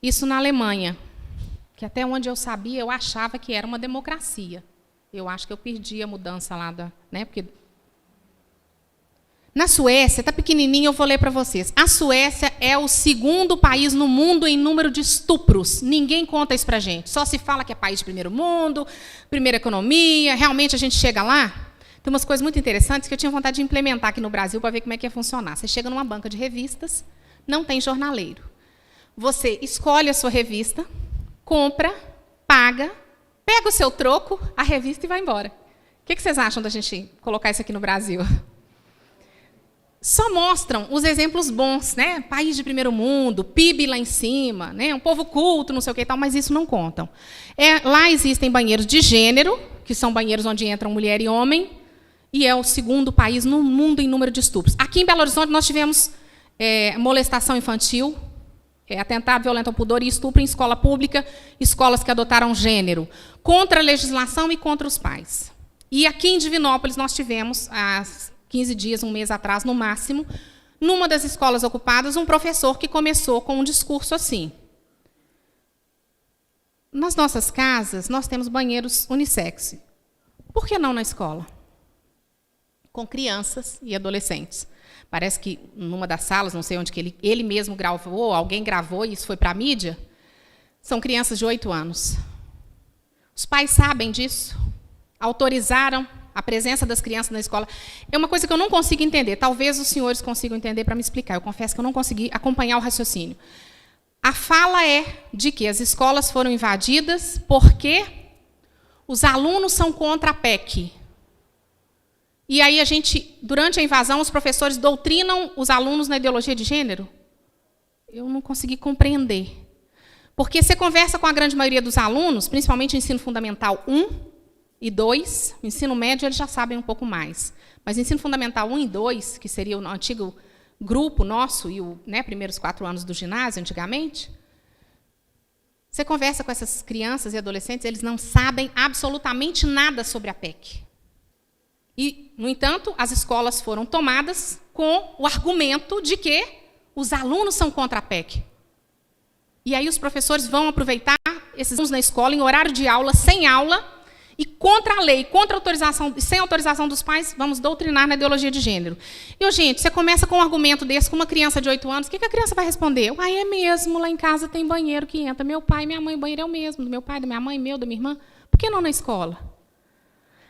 Isso na Alemanha, que até onde eu sabia, eu achava que era uma democracia. Eu acho que eu perdi a mudança lá da... Né, porque na Suécia, está pequenininho, eu vou ler para vocês. A Suécia é o 2º país no mundo em número de estupros. Ninguém conta isso para a gente. Só se fala que é país de primeiro mundo, primeira economia. Realmente a gente chega lá, tem umas coisas muito interessantes que eu tinha vontade de implementar aqui no Brasil para ver como é que ia funcionar. Você chega numa banca de revistas, não tem jornaleiro. Você escolhe a sua revista, compra, paga, pega o seu troco, a revista e vai embora. O que vocês acham da gente colocar isso aqui no Brasil? Só mostram os exemplos bons, né? País de primeiro mundo, PIB lá em cima, né? Um povo culto, não sei o que e tal, mas isso não contam. Lá existem banheiros de gênero, que são banheiros onde entram mulher e homem, e é o 2º país no mundo em número de estupros. Aqui em Belo Horizonte nós tivemos molestação infantil, atentado violento ao pudor e estupro em escola pública, escolas que adotaram gênero, contra a legislação e contra os pais. E aqui em Divinópolis nós tivemos, há 15 dias, um mês atrás, no máximo, numa das escolas ocupadas, um professor que começou com um discurso assim. Nas nossas casas, nós temos banheiros unissex. Por que não na escola? Com crianças e adolescentes. Parece que numa das salas, não sei onde que ele mesmo gravou, alguém gravou e isso foi para a mídia, são crianças de 8 anos. Os pais sabem disso, autorizaram a presença das crianças na escola. É uma coisa que eu não consigo entender. Talvez os senhores consigam entender para me explicar. Eu confesso que eu não consegui acompanhar o raciocínio. A fala é de que as escolas foram invadidas porque os alunos são contra a PEC. E aí durante a invasão, os professores doutrinam os alunos na ideologia de gênero? Eu não consegui compreender. Porque você conversa com a grande maioria dos alunos, principalmente ensino fundamental 1 e 2, ensino médio eles já sabem um pouco mais. Mas ensino fundamental 1 e 2, que seria o antigo grupo nosso, e os primeiros 4 anos do ginásio, antigamente, você conversa com essas crianças e adolescentes, eles não sabem absolutamente nada sobre a PEC. E, no entanto, as escolas foram tomadas com o argumento de que os alunos são contra a PEC. E aí os professores vão aproveitar esses alunos na escola, em horário de aula, sem aula, e contra a lei, contra a autorização, sem autorização dos pais, vamos doutrinar na ideologia de gênero. E, gente, você começa com um argumento desse com uma criança de 8 anos, o que a criança vai responder? É mesmo, lá em casa tem banheiro que entra. Meu pai e minha mãe, o banheiro é o mesmo, do meu pai, da minha mãe, meu, da minha irmã. Por que não na escola?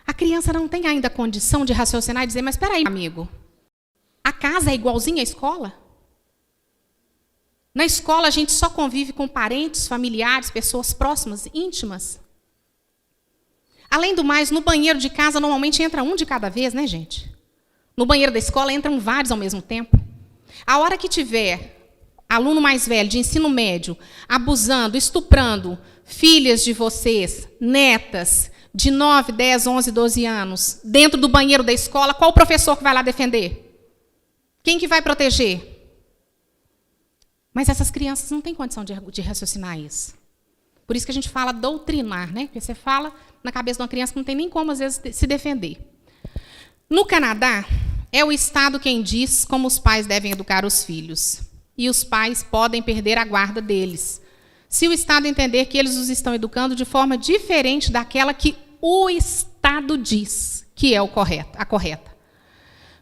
A criança não tem ainda condição de raciocinar e dizer, mas espera aí, amigo, a casa é igualzinha à escola? Na escola a gente só convive com parentes, familiares, pessoas próximas, íntimas. Além do mais, no banheiro de casa normalmente entra um de cada vez, né, gente? No banheiro da escola entram vários ao mesmo tempo. A hora que tiver aluno mais velho, de ensino médio, abusando, estuprando filhas de vocês, netas, de 9, 10, 11, 12 anos, dentro do banheiro da escola, qual o professor que vai lá defender? Quem que vai proteger? Mas essas crianças não têm condição de raciocinar isso. Por isso que a gente fala doutrinar, né? Porque você fala na cabeça de uma criança que não tem nem como, às vezes, se defender. No Canadá, é o Estado quem diz como os pais devem educar os filhos. E os pais podem perder a guarda deles, se o Estado entender que eles os estão educando de forma diferente daquela que o Estado diz que é a correta.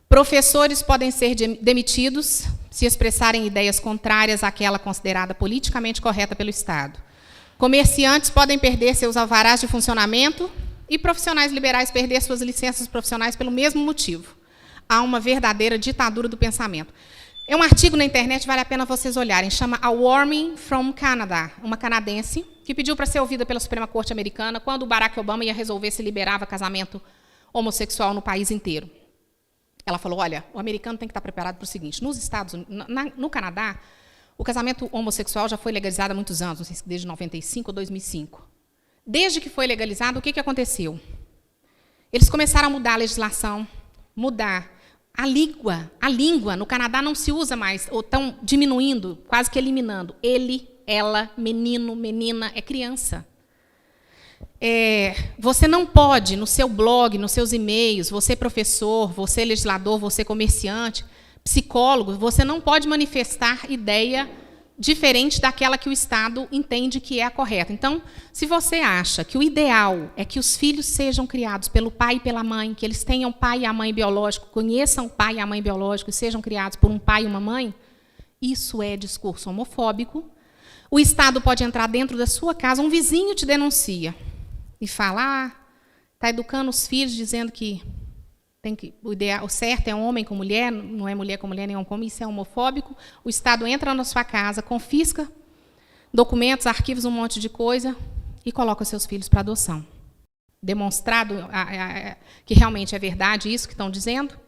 Professores podem ser demitidos se expressarem ideias contrárias àquela considerada politicamente correta pelo Estado. Comerciantes podem perder seus alvarás de funcionamento e profissionais liberais perder suas licenças profissionais pelo mesmo motivo. Há uma verdadeira ditadura do pensamento. É um artigo na internet, vale a pena vocês olharem, chama A Warning from Canada, uma canadense que pediu para ser ouvida pela Suprema Corte americana quando o Barack Obama ia resolver se liberava casamento homossexual no país inteiro. Ela falou, olha, o americano tem que estar preparado para o seguinte, no Canadá, o casamento homossexual já foi legalizado há muitos anos, não sei se desde 95 ou 2005. Desde que foi legalizado, o que aconteceu? Eles começaram a mudar a legislação, mudar a língua. No Canadá não se usa mais, ou estão diminuindo, quase que eliminando. Ele, ela, menino, menina, é criança. Você não pode, no seu blog, nos seus e-mails, você professor, você legislador, você comerciante, psicólogo, você não pode manifestar ideia diferente daquela que o Estado entende que é a correta. Então, se você acha que o ideal é que os filhos sejam criados pelo pai e pela mãe, que eles tenham pai e a mãe biológico, conheçam o pai e a mãe biológico e sejam criados por um pai e uma mãe, isso é discurso homofóbico. O Estado pode entrar dentro da sua casa, um vizinho te denuncia e fala, está educando os filhos dizendo que o certo é homem com mulher, não é mulher com mulher, nem homem com homem, isso é homofóbico. O Estado entra na sua casa, confisca documentos, arquivos, um monte de coisa e coloca seus filhos para adoção. Demonstrado que realmente é verdade isso que estão dizendo,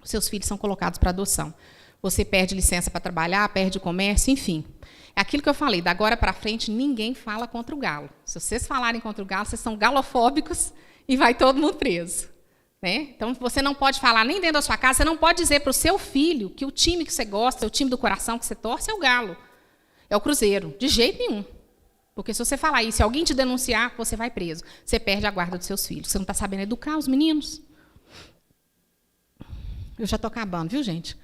seus filhos são colocados para adoção. Você perde licença para trabalhar, perde o comércio, enfim. É aquilo que eu falei, da agora para frente ninguém fala contra o galo. Se vocês falarem contra o galo, vocês são galofóbicos e vai todo mundo preso. Né? Então, você não pode falar nem dentro da sua casa, você não pode dizer para o seu filho que o time que você gosta, o time do coração que você torce é o Galo, é o Cruzeiro, de jeito nenhum. Porque se você falar isso, se alguém te denunciar, você vai preso. Você perde a guarda dos seus filhos. Você não está sabendo educar os meninos. Eu já estou acabando, viu, gente?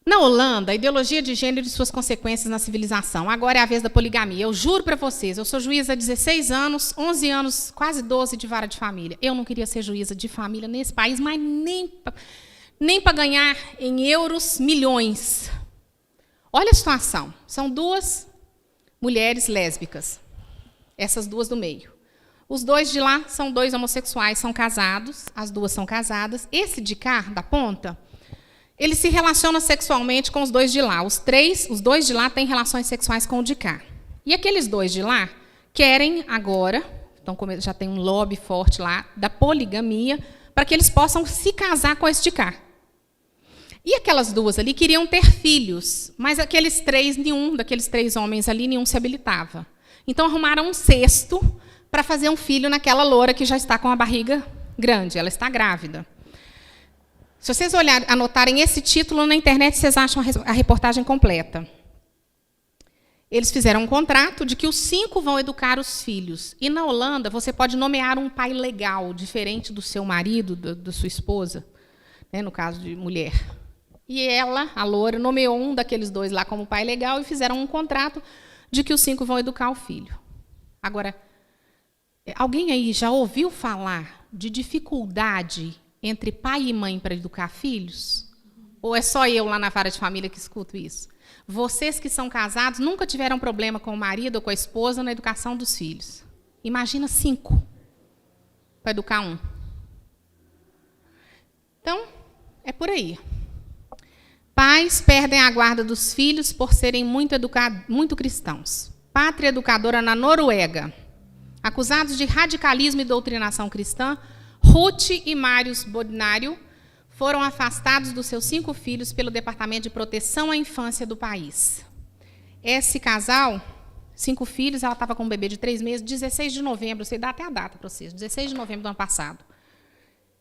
Na Holanda, a ideologia de gênero e suas consequências na civilização. Agora é a vez da poligamia. Eu juro para vocês, eu sou juíza há 16 anos, 11 anos, quase 12 de vara de família. Eu não queria ser juíza de família nesse país, mas nem para ganhar em euros milhões. Olha a situação. São duas mulheres lésbicas. Essas duas do meio. Os dois de lá são dois homossexuais, são casados. As duas são casadas. Esse de cá, da ponta, ele se relaciona sexualmente com os dois de lá. Os dois de lá têm relações sexuais com o de cá. E aqueles dois de lá querem agora, então já tem um lobby forte lá, da poligamia, para que eles possam se casar com esse de cá. E aquelas duas ali queriam ter filhos, mas aqueles três, nenhum daqueles três homens ali, nenhum se habilitava. Então arrumaram um cesto para fazer um filho naquela loura que já está com a barriga grande, ela está grávida. Se vocês anotarem esse título na internet, vocês acham a reportagem completa. Eles fizeram um contrato de que os 5 vão educar os filhos. E na Holanda, você pode nomear um pai legal, diferente do seu marido, da sua esposa, né, no caso de mulher. E ela, a loura, nomeou um daqueles dois lá como pai legal e fizeram um contrato de que os 5 vão educar o filho. Agora, alguém aí já ouviu falar de dificuldade entre pai e mãe para educar filhos? Ou é só eu lá na vara de família que escuto isso? Vocês que são casados nunca tiveram problema com o marido ou com a esposa na educação dos filhos. Imagina 5 para educar um. Então, é por aí. Pais perdem a guarda dos filhos por serem muito cristãos. Pátria educadora na Noruega. Acusados de radicalismo e doutrinação cristã, Ruth e Marius Bodnário foram afastados dos seus 5 filhos pelo Departamento de Proteção à Infância do país. Esse casal, 5 filhos, ela estava com um bebê de 3 meses, 16 de novembro, você dá até a data para vocês, 16 de novembro do ano passado.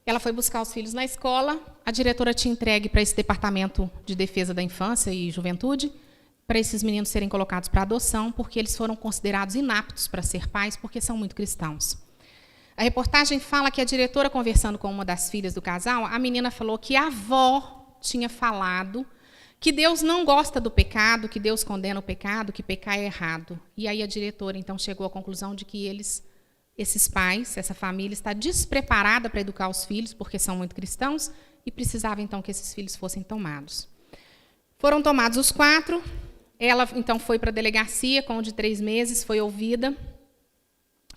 Ela foi buscar os filhos na escola, a diretora tinha entregue para esse Departamento de Defesa da Infância e Juventude, para esses meninos serem colocados para adoção, porque eles foram considerados inaptos para ser pais, porque são muito cristãos. A reportagem fala que a diretora, conversando com uma das filhas do casal, a menina falou que a avó tinha falado que Deus não gosta do pecado, que Deus condena o pecado, que pecar é errado. E aí a diretora, então, chegou à conclusão de que esses pais, essa família, está despreparada para educar os filhos, porque são muito cristãos, e precisava, então, que esses filhos fossem tomados. Foram tomados os 4, Ela, então, foi para a delegacia com o de 3 meses, foi ouvida,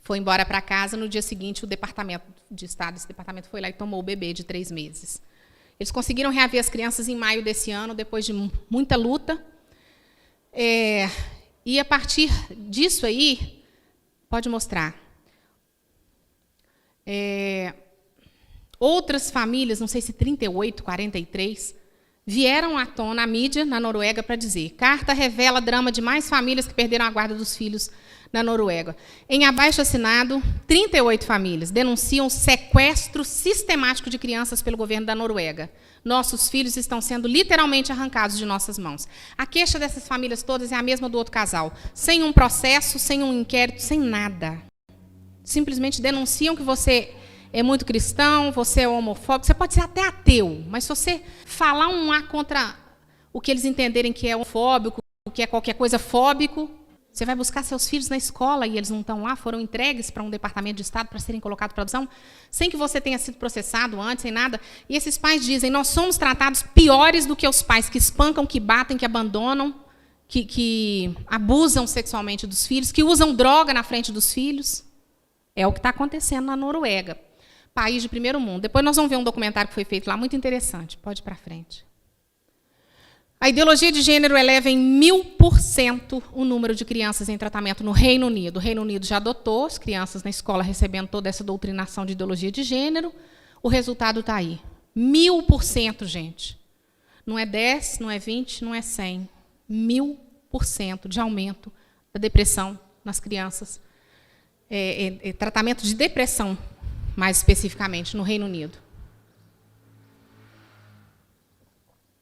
foi embora para casa. No dia seguinte, o Departamento de Estado, esse departamento foi lá e tomou o bebê de 3 meses. Eles conseguiram reaver as crianças em maio desse ano, depois de muita luta. E, a partir disso aí, pode mostrar, outras famílias, não sei se 38, 43, vieram à tona, à mídia, na Noruega, para dizer: carta revela drama de mais famílias que perderam a guarda dos filhos na Noruega. Em abaixo-assinado, 38 famílias denunciam sequestro sistemático de crianças pelo governo da Noruega. Nossos filhos estão sendo literalmente arrancados de nossas mãos. A queixa dessas famílias todas é a mesma do outro casal. Sem um processo, sem um inquérito, sem nada. Simplesmente denunciam que você é muito cristão, você é homofóbico, você pode ser até ateu, mas se você falar um A contra o que eles entenderem que é homofóbico, o que é qualquer coisa fóbico, você vai buscar seus filhos na escola e eles não estão lá, foram entregues para um departamento de Estado para serem colocados para adoção, sem que você tenha sido processado antes, sem nada. E esses pais dizem: nós somos tratados piores do que os pais que espancam, que batem, que abandonam, que abusam sexualmente dos filhos, que usam droga na frente dos filhos. É o que está acontecendo na Noruega, país de primeiro mundo. Depois nós vamos ver um documentário que foi feito lá, muito interessante. Pode ir para frente. A ideologia de gênero eleva em 1000% o número de crianças em tratamento no Reino Unido. O Reino Unido já adotou as crianças na escola recebendo toda essa doutrinação de ideologia de gênero. O resultado está aí. 1000%, gente. Não é 10, não é 20, não é 100. 1000% de aumento da depressão nas crianças. Tratamento de depressão, mais especificamente, no Reino Unido.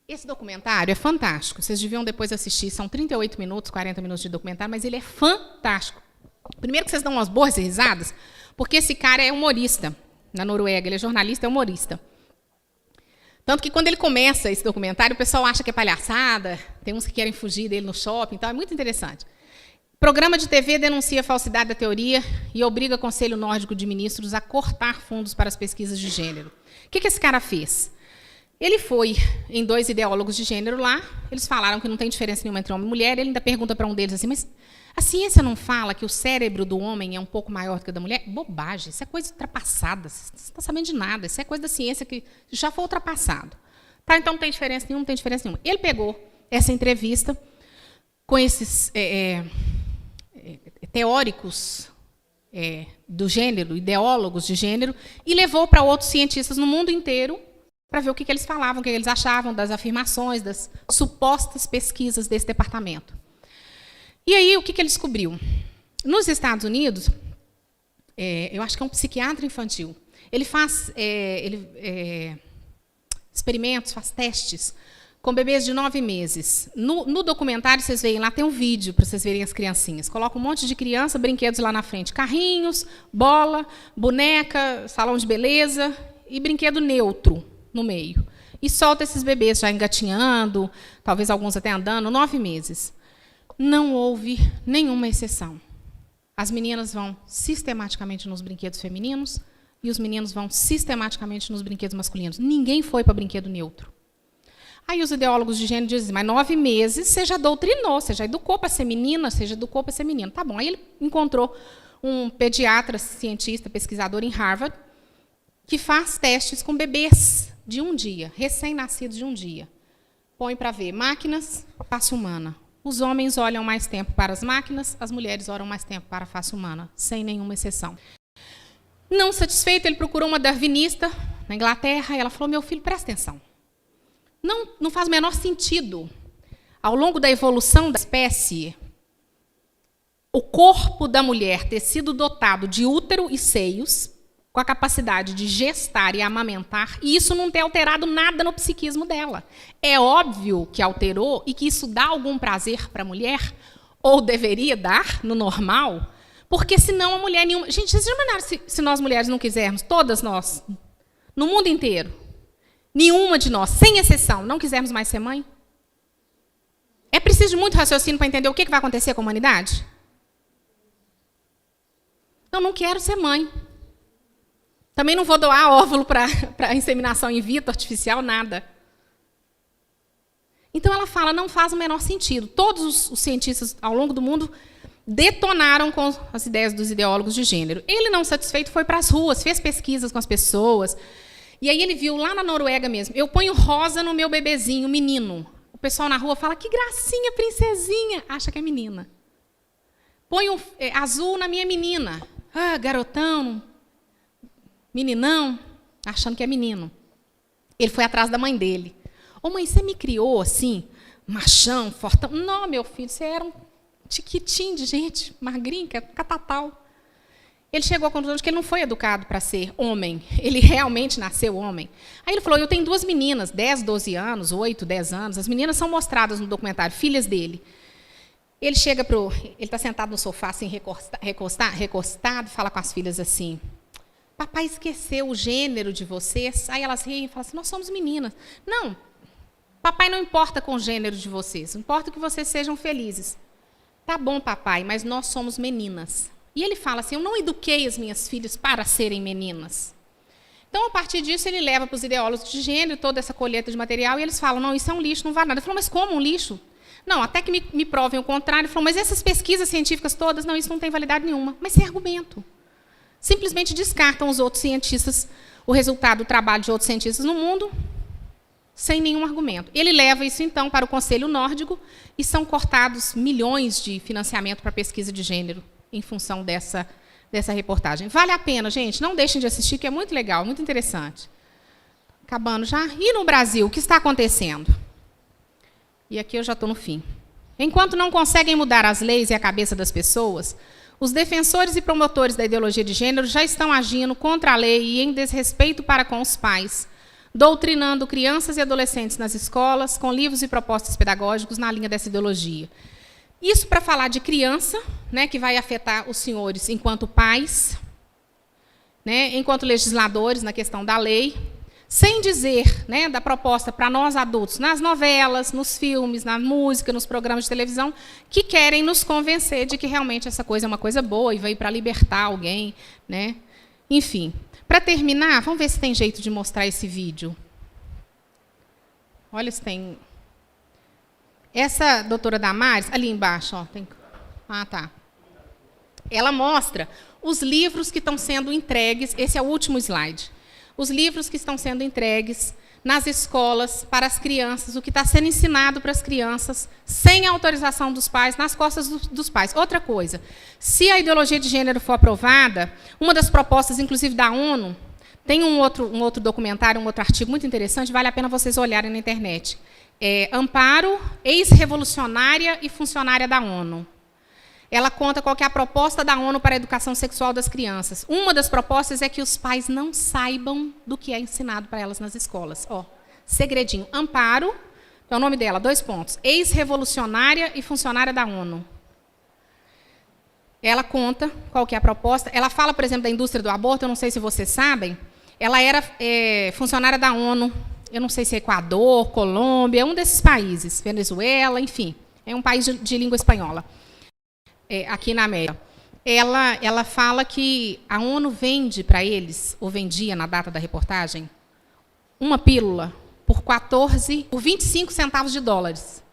Esse documentário é fantástico. Vocês deviam depois assistir. São 38 minutos, 40 minutos de documentário, mas ele é fantástico. Primeiro que vocês dão umas boas risadas, porque esse cara é humorista na Noruega. Ele é jornalista, é humorista. Tanto que, quando ele começa esse documentário, o pessoal acha que é palhaçada, tem uns que querem fugir dele no shopping, então é muito interessante. Programa de TV denuncia a falsidade da teoria e obriga o Conselho Nórdico de Ministros a cortar fundos para as pesquisas de gênero. O que esse cara fez? Ele foi em 2 ideólogos de gênero lá, eles falaram que não tem diferença nenhuma entre homem e mulher, ele ainda pergunta para um deles assim: mas a ciência não fala que o cérebro do homem é um pouco maior do que o da mulher? Bobagem, isso é coisa ultrapassada, você não está sabendo de nada, isso é coisa da ciência que já foi ultrapassado. Tá, então não tem diferença nenhuma, não tem diferença nenhuma. Ele pegou essa entrevista com esses teóricos do gênero, ideólogos de gênero, e levou para outros cientistas no mundo inteiro para ver o que eles falavam, o que eles achavam das afirmações, das supostas pesquisas desse departamento. E aí, o que ele descobriu? Nos Estados Unidos, eu acho que é um psiquiatra infantil, ele faz experimentos, faz testes com bebês de 9 meses. No documentário, vocês veem lá, tem um vídeo para vocês verem as criancinhas. Coloca um monte de criança, brinquedos lá na frente. Carrinhos, bola, boneca, salão de beleza e brinquedo neutro no meio. E solta esses bebês já engatinhando, talvez alguns até andando, 9 meses. Não houve nenhuma exceção. As meninas vão sistematicamente nos brinquedos femininos e os meninos vão sistematicamente nos brinquedos masculinos. Ninguém foi para brinquedo neutro. Aí os ideólogos de gênero dizem: mas 9 meses você já doutrinou, você já educou para ser menina, você já educou para ser menino. Tá bom. Aí ele encontrou um pediatra, cientista, pesquisador em Harvard, que faz testes com bebês de 1 dia, recém-nascidos de 1 dia. Põe para ver máquinas, face humana. Os homens olham mais tempo para as máquinas, as mulheres olham mais tempo para a face humana, sem nenhuma exceção. Não satisfeito, ele procurou uma darwinista na Inglaterra e ela falou: meu filho, presta atenção. Não faz o menor sentido, ao longo da evolução da espécie, o corpo da mulher ter sido dotado de útero e seios, com a capacidade de gestar e amamentar, e isso não ter alterado nada no psiquismo dela. É óbvio que alterou e que isso dá algum prazer para a mulher, ou deveria dar, no normal, porque senão a mulher nenhuma... Gente, vocês já imaginaram se nós mulheres não quisermos, todas nós, no mundo inteiro, nenhuma de nós, sem exceção, não quisermos mais ser mãe? É preciso de muito raciocínio para entender o que vai acontecer com a humanidade? Eu não quero ser mãe. Também não vou doar óvulo para inseminação in vitro, artificial, nada. Então, ela fala, não faz o menor sentido. Todos os cientistas ao longo do mundo detonaram com as ideias dos ideólogos de gênero. Ele, não satisfeito, foi para as ruas, fez pesquisas com as pessoas. E aí ele viu, lá na Noruega mesmo, eu ponho rosa no meu bebezinho, menino. O pessoal na rua fala, que gracinha, princesinha. Acha que é menina. Ponho azul na minha menina. Ah, garotão, meninão, achando que é menino. Ele foi atrás da mãe dele. Ô, mãe, você me criou assim, machão, fortão? Não, meu filho, você era um tiquitinho de gente, magrinho, catatal. Ele chegou à conclusão de que ele não foi educado para ser homem. Ele realmente nasceu homem. Aí ele falou, eu tenho 2 meninas, 10, 12 anos, 8, 10 anos. As meninas são mostradas no documentário, filhas dele. Ele chega ele está sentado no sofá, assim, recostado, fala com as filhas assim, papai esqueceu o gênero de vocês? Aí elas riem e falam assim, nós somos meninas. Não, papai não importa com o gênero de vocês, importa que vocês sejam felizes. Tá bom, papai, mas nós somos meninas. E ele fala assim, eu não eduquei as minhas filhas para serem meninas. Então, a partir disso, ele leva para os ideólogos de gênero toda essa colheita de material e eles falam, não, isso é um lixo, não vale nada. Ele falou, mas como um lixo? Não, até que me provem o contrário. Ele falou, mas essas pesquisas científicas todas, não, isso não tem validade nenhuma. Mas sem argumento. Simplesmente descartam os outros cientistas, o resultado do trabalho de outros cientistas no mundo, sem nenhum argumento. Ele leva isso, então, para o Conselho Nórdico e são cortados milhões de financiamento para pesquisa de gênero em função dessa reportagem. Vale a pena, gente, não deixem de assistir, que é muito legal, muito interessante. Acabando já. E no Brasil, o que está acontecendo? E aqui eu já estou no fim. Enquanto não conseguem mudar as leis e a cabeça das pessoas, os defensores e promotores da ideologia de gênero já estão agindo contra a lei e em desrespeito para com os pais, doutrinando crianças e adolescentes nas escolas, com livros e propostas pedagógicos na linha dessa ideologia. Isso para falar de criança, né, que vai afetar os senhores enquanto pais, né, enquanto legisladores na questão da lei, sem dizer, né, da proposta para nós adultos, nas novelas, nos filmes, na música, nos programas de televisão, que querem nos convencer de que realmente essa coisa é uma coisa boa e veio para libertar alguém, né? Enfim, para terminar, vamos ver se tem jeito de mostrar esse vídeo. Olha se tem... Essa doutora Damares, ali embaixo, ó, tem... Ah, tá. Ela mostra os livros que estão sendo entregues, esse é o último slide, os livros que estão sendo entregues nas escolas para as crianças, o que está sendo ensinado para as crianças, sem a autorização dos pais, nas costas dos pais. Outra coisa, se a ideologia de gênero for aprovada, uma das propostas, inclusive da ONU, tem um outro documentário, um outro artigo muito interessante, vale a pena vocês olharem na internet. Amparo, ex-revolucionária e funcionária da ONU. Ela conta qual que é a proposta da ONU para a educação sexual das crianças. Uma das propostas é que os pais não saibam do que é ensinado para elas nas escolas. Ó, segredinho. Amparo, é o nome dela, 2 pontos. Ex-revolucionária e funcionária da ONU. Ela conta qual que é a proposta. Ela fala, por exemplo, da indústria do aborto, eu não sei se vocês sabem. Ela era funcionária da ONU, eu não sei se é Equador, Colômbia, um desses países, Venezuela, enfim. É um país de língua espanhola. Aqui na América. Ela fala que a ONU vende para eles, ou vendia na data da reportagem, uma pílula por 25 centavos de dólares.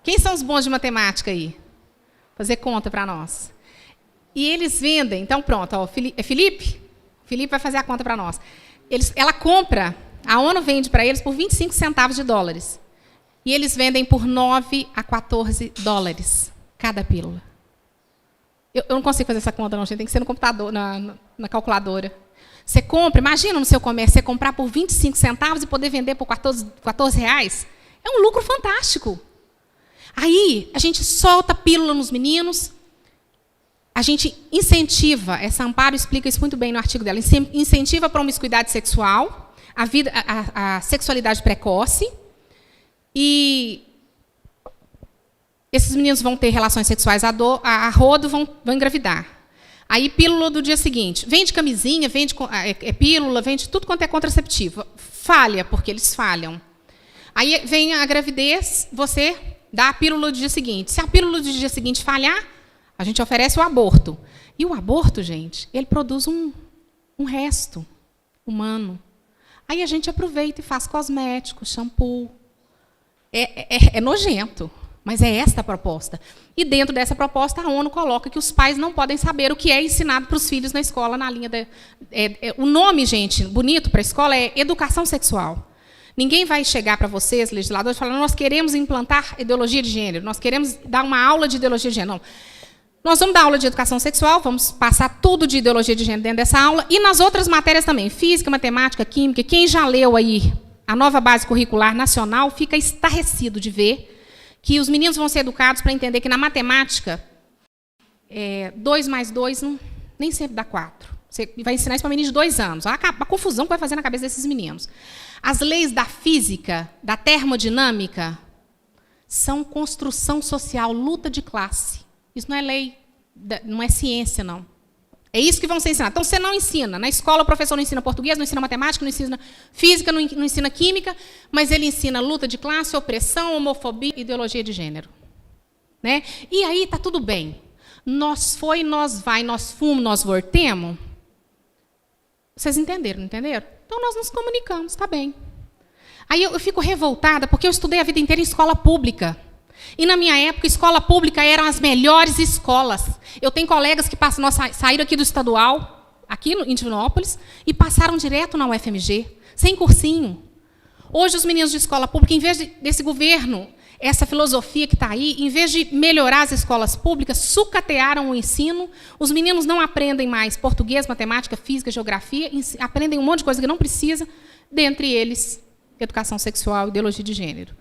Quem são os bons de matemática aí? Fazer conta para nós. E eles vendem, então pronto, ó, Felipe? Felipe vai fazer a conta para nós. Ela compra, a ONU vende para eles por 25 centavos de dólares. E eles vendem por 9 a 14 dólares cada pílula. Eu não consigo fazer essa conta, não, gente. Tem que ser no computador, na calculadora. Você compra, imagina no seu comércio, você comprar por 25 centavos e poder vender por 14 reais. É um lucro fantástico. Aí, a gente solta a pílula nos meninos, a gente incentiva, essa Amparo explica isso muito bem no artigo dela, incentiva a promiscuidade sexual, a sexualidade precoce, e esses meninos vão ter relações sexuais a rodo, vão engravidar. Aí, pílula do dia seguinte. Vende camisinha, vende pílula, vende tudo quanto é contraceptivo. Falha, porque eles falham. Aí vem a gravidez, você dá a pílula do dia seguinte. Se a pílula do dia seguinte falhar, a gente oferece o aborto. E o aborto, gente, ele produz um resto humano. Aí a gente aproveita e faz cosméticos, shampoo. É nojento, mas é esta a proposta. E dentro dessa proposta, a ONU coloca que os pais não podem saber o que é ensinado para os filhos na escola, na linha o nome, gente, bonito para a escola é educação sexual. Ninguém vai chegar para vocês, legisladores, falando nós queremos implantar ideologia de gênero, nós queremos dar uma aula de ideologia de gênero. Não. Nós vamos dar aula de educação sexual, vamos passar tudo de ideologia de gênero dentro dessa aula, e nas outras matérias também, física, matemática, química. Quem já leu aí a nova base curricular nacional fica estarrecido de ver que os meninos vão ser educados para entender que na matemática, 2 mais 2 nem sempre dá 4. Você vai ensinar isso para meninos de 2 anos. A confusão que vai fazer na cabeça desses meninos. As leis da física, da termodinâmica, são construção social, luta de classe. Isso não é lei, não é ciência, não. É isso que vão ser ensinados. Então, você não ensina. Na escola, o professor não ensina português, não ensina matemática, não ensina física, não ensina química, mas ele ensina luta de classe, opressão, homofobia, ideologia de gênero. Né? E aí está tudo bem. Nós foi, nós vai, nós fomos, nós voltemos. Vocês entenderam, não entenderam? Então, nós nos comunicamos, está bem. Aí eu fico revoltada, porque eu estudei a vida inteira em escola pública. E, na minha época, escola pública eram as melhores escolas. Eu tenho colegas que saíram aqui do estadual, aqui em Divinópolis, e passaram direto na UFMG, sem cursinho. Hoje, os meninos de escola pública, em vez desse governo, essa filosofia que está aí, em vez de melhorar as escolas públicas, sucatearam o ensino. Os meninos não aprendem mais português, matemática, física, geografia, aprendem um monte de coisa que não precisa, dentre eles, educação sexual e ideologia de gênero.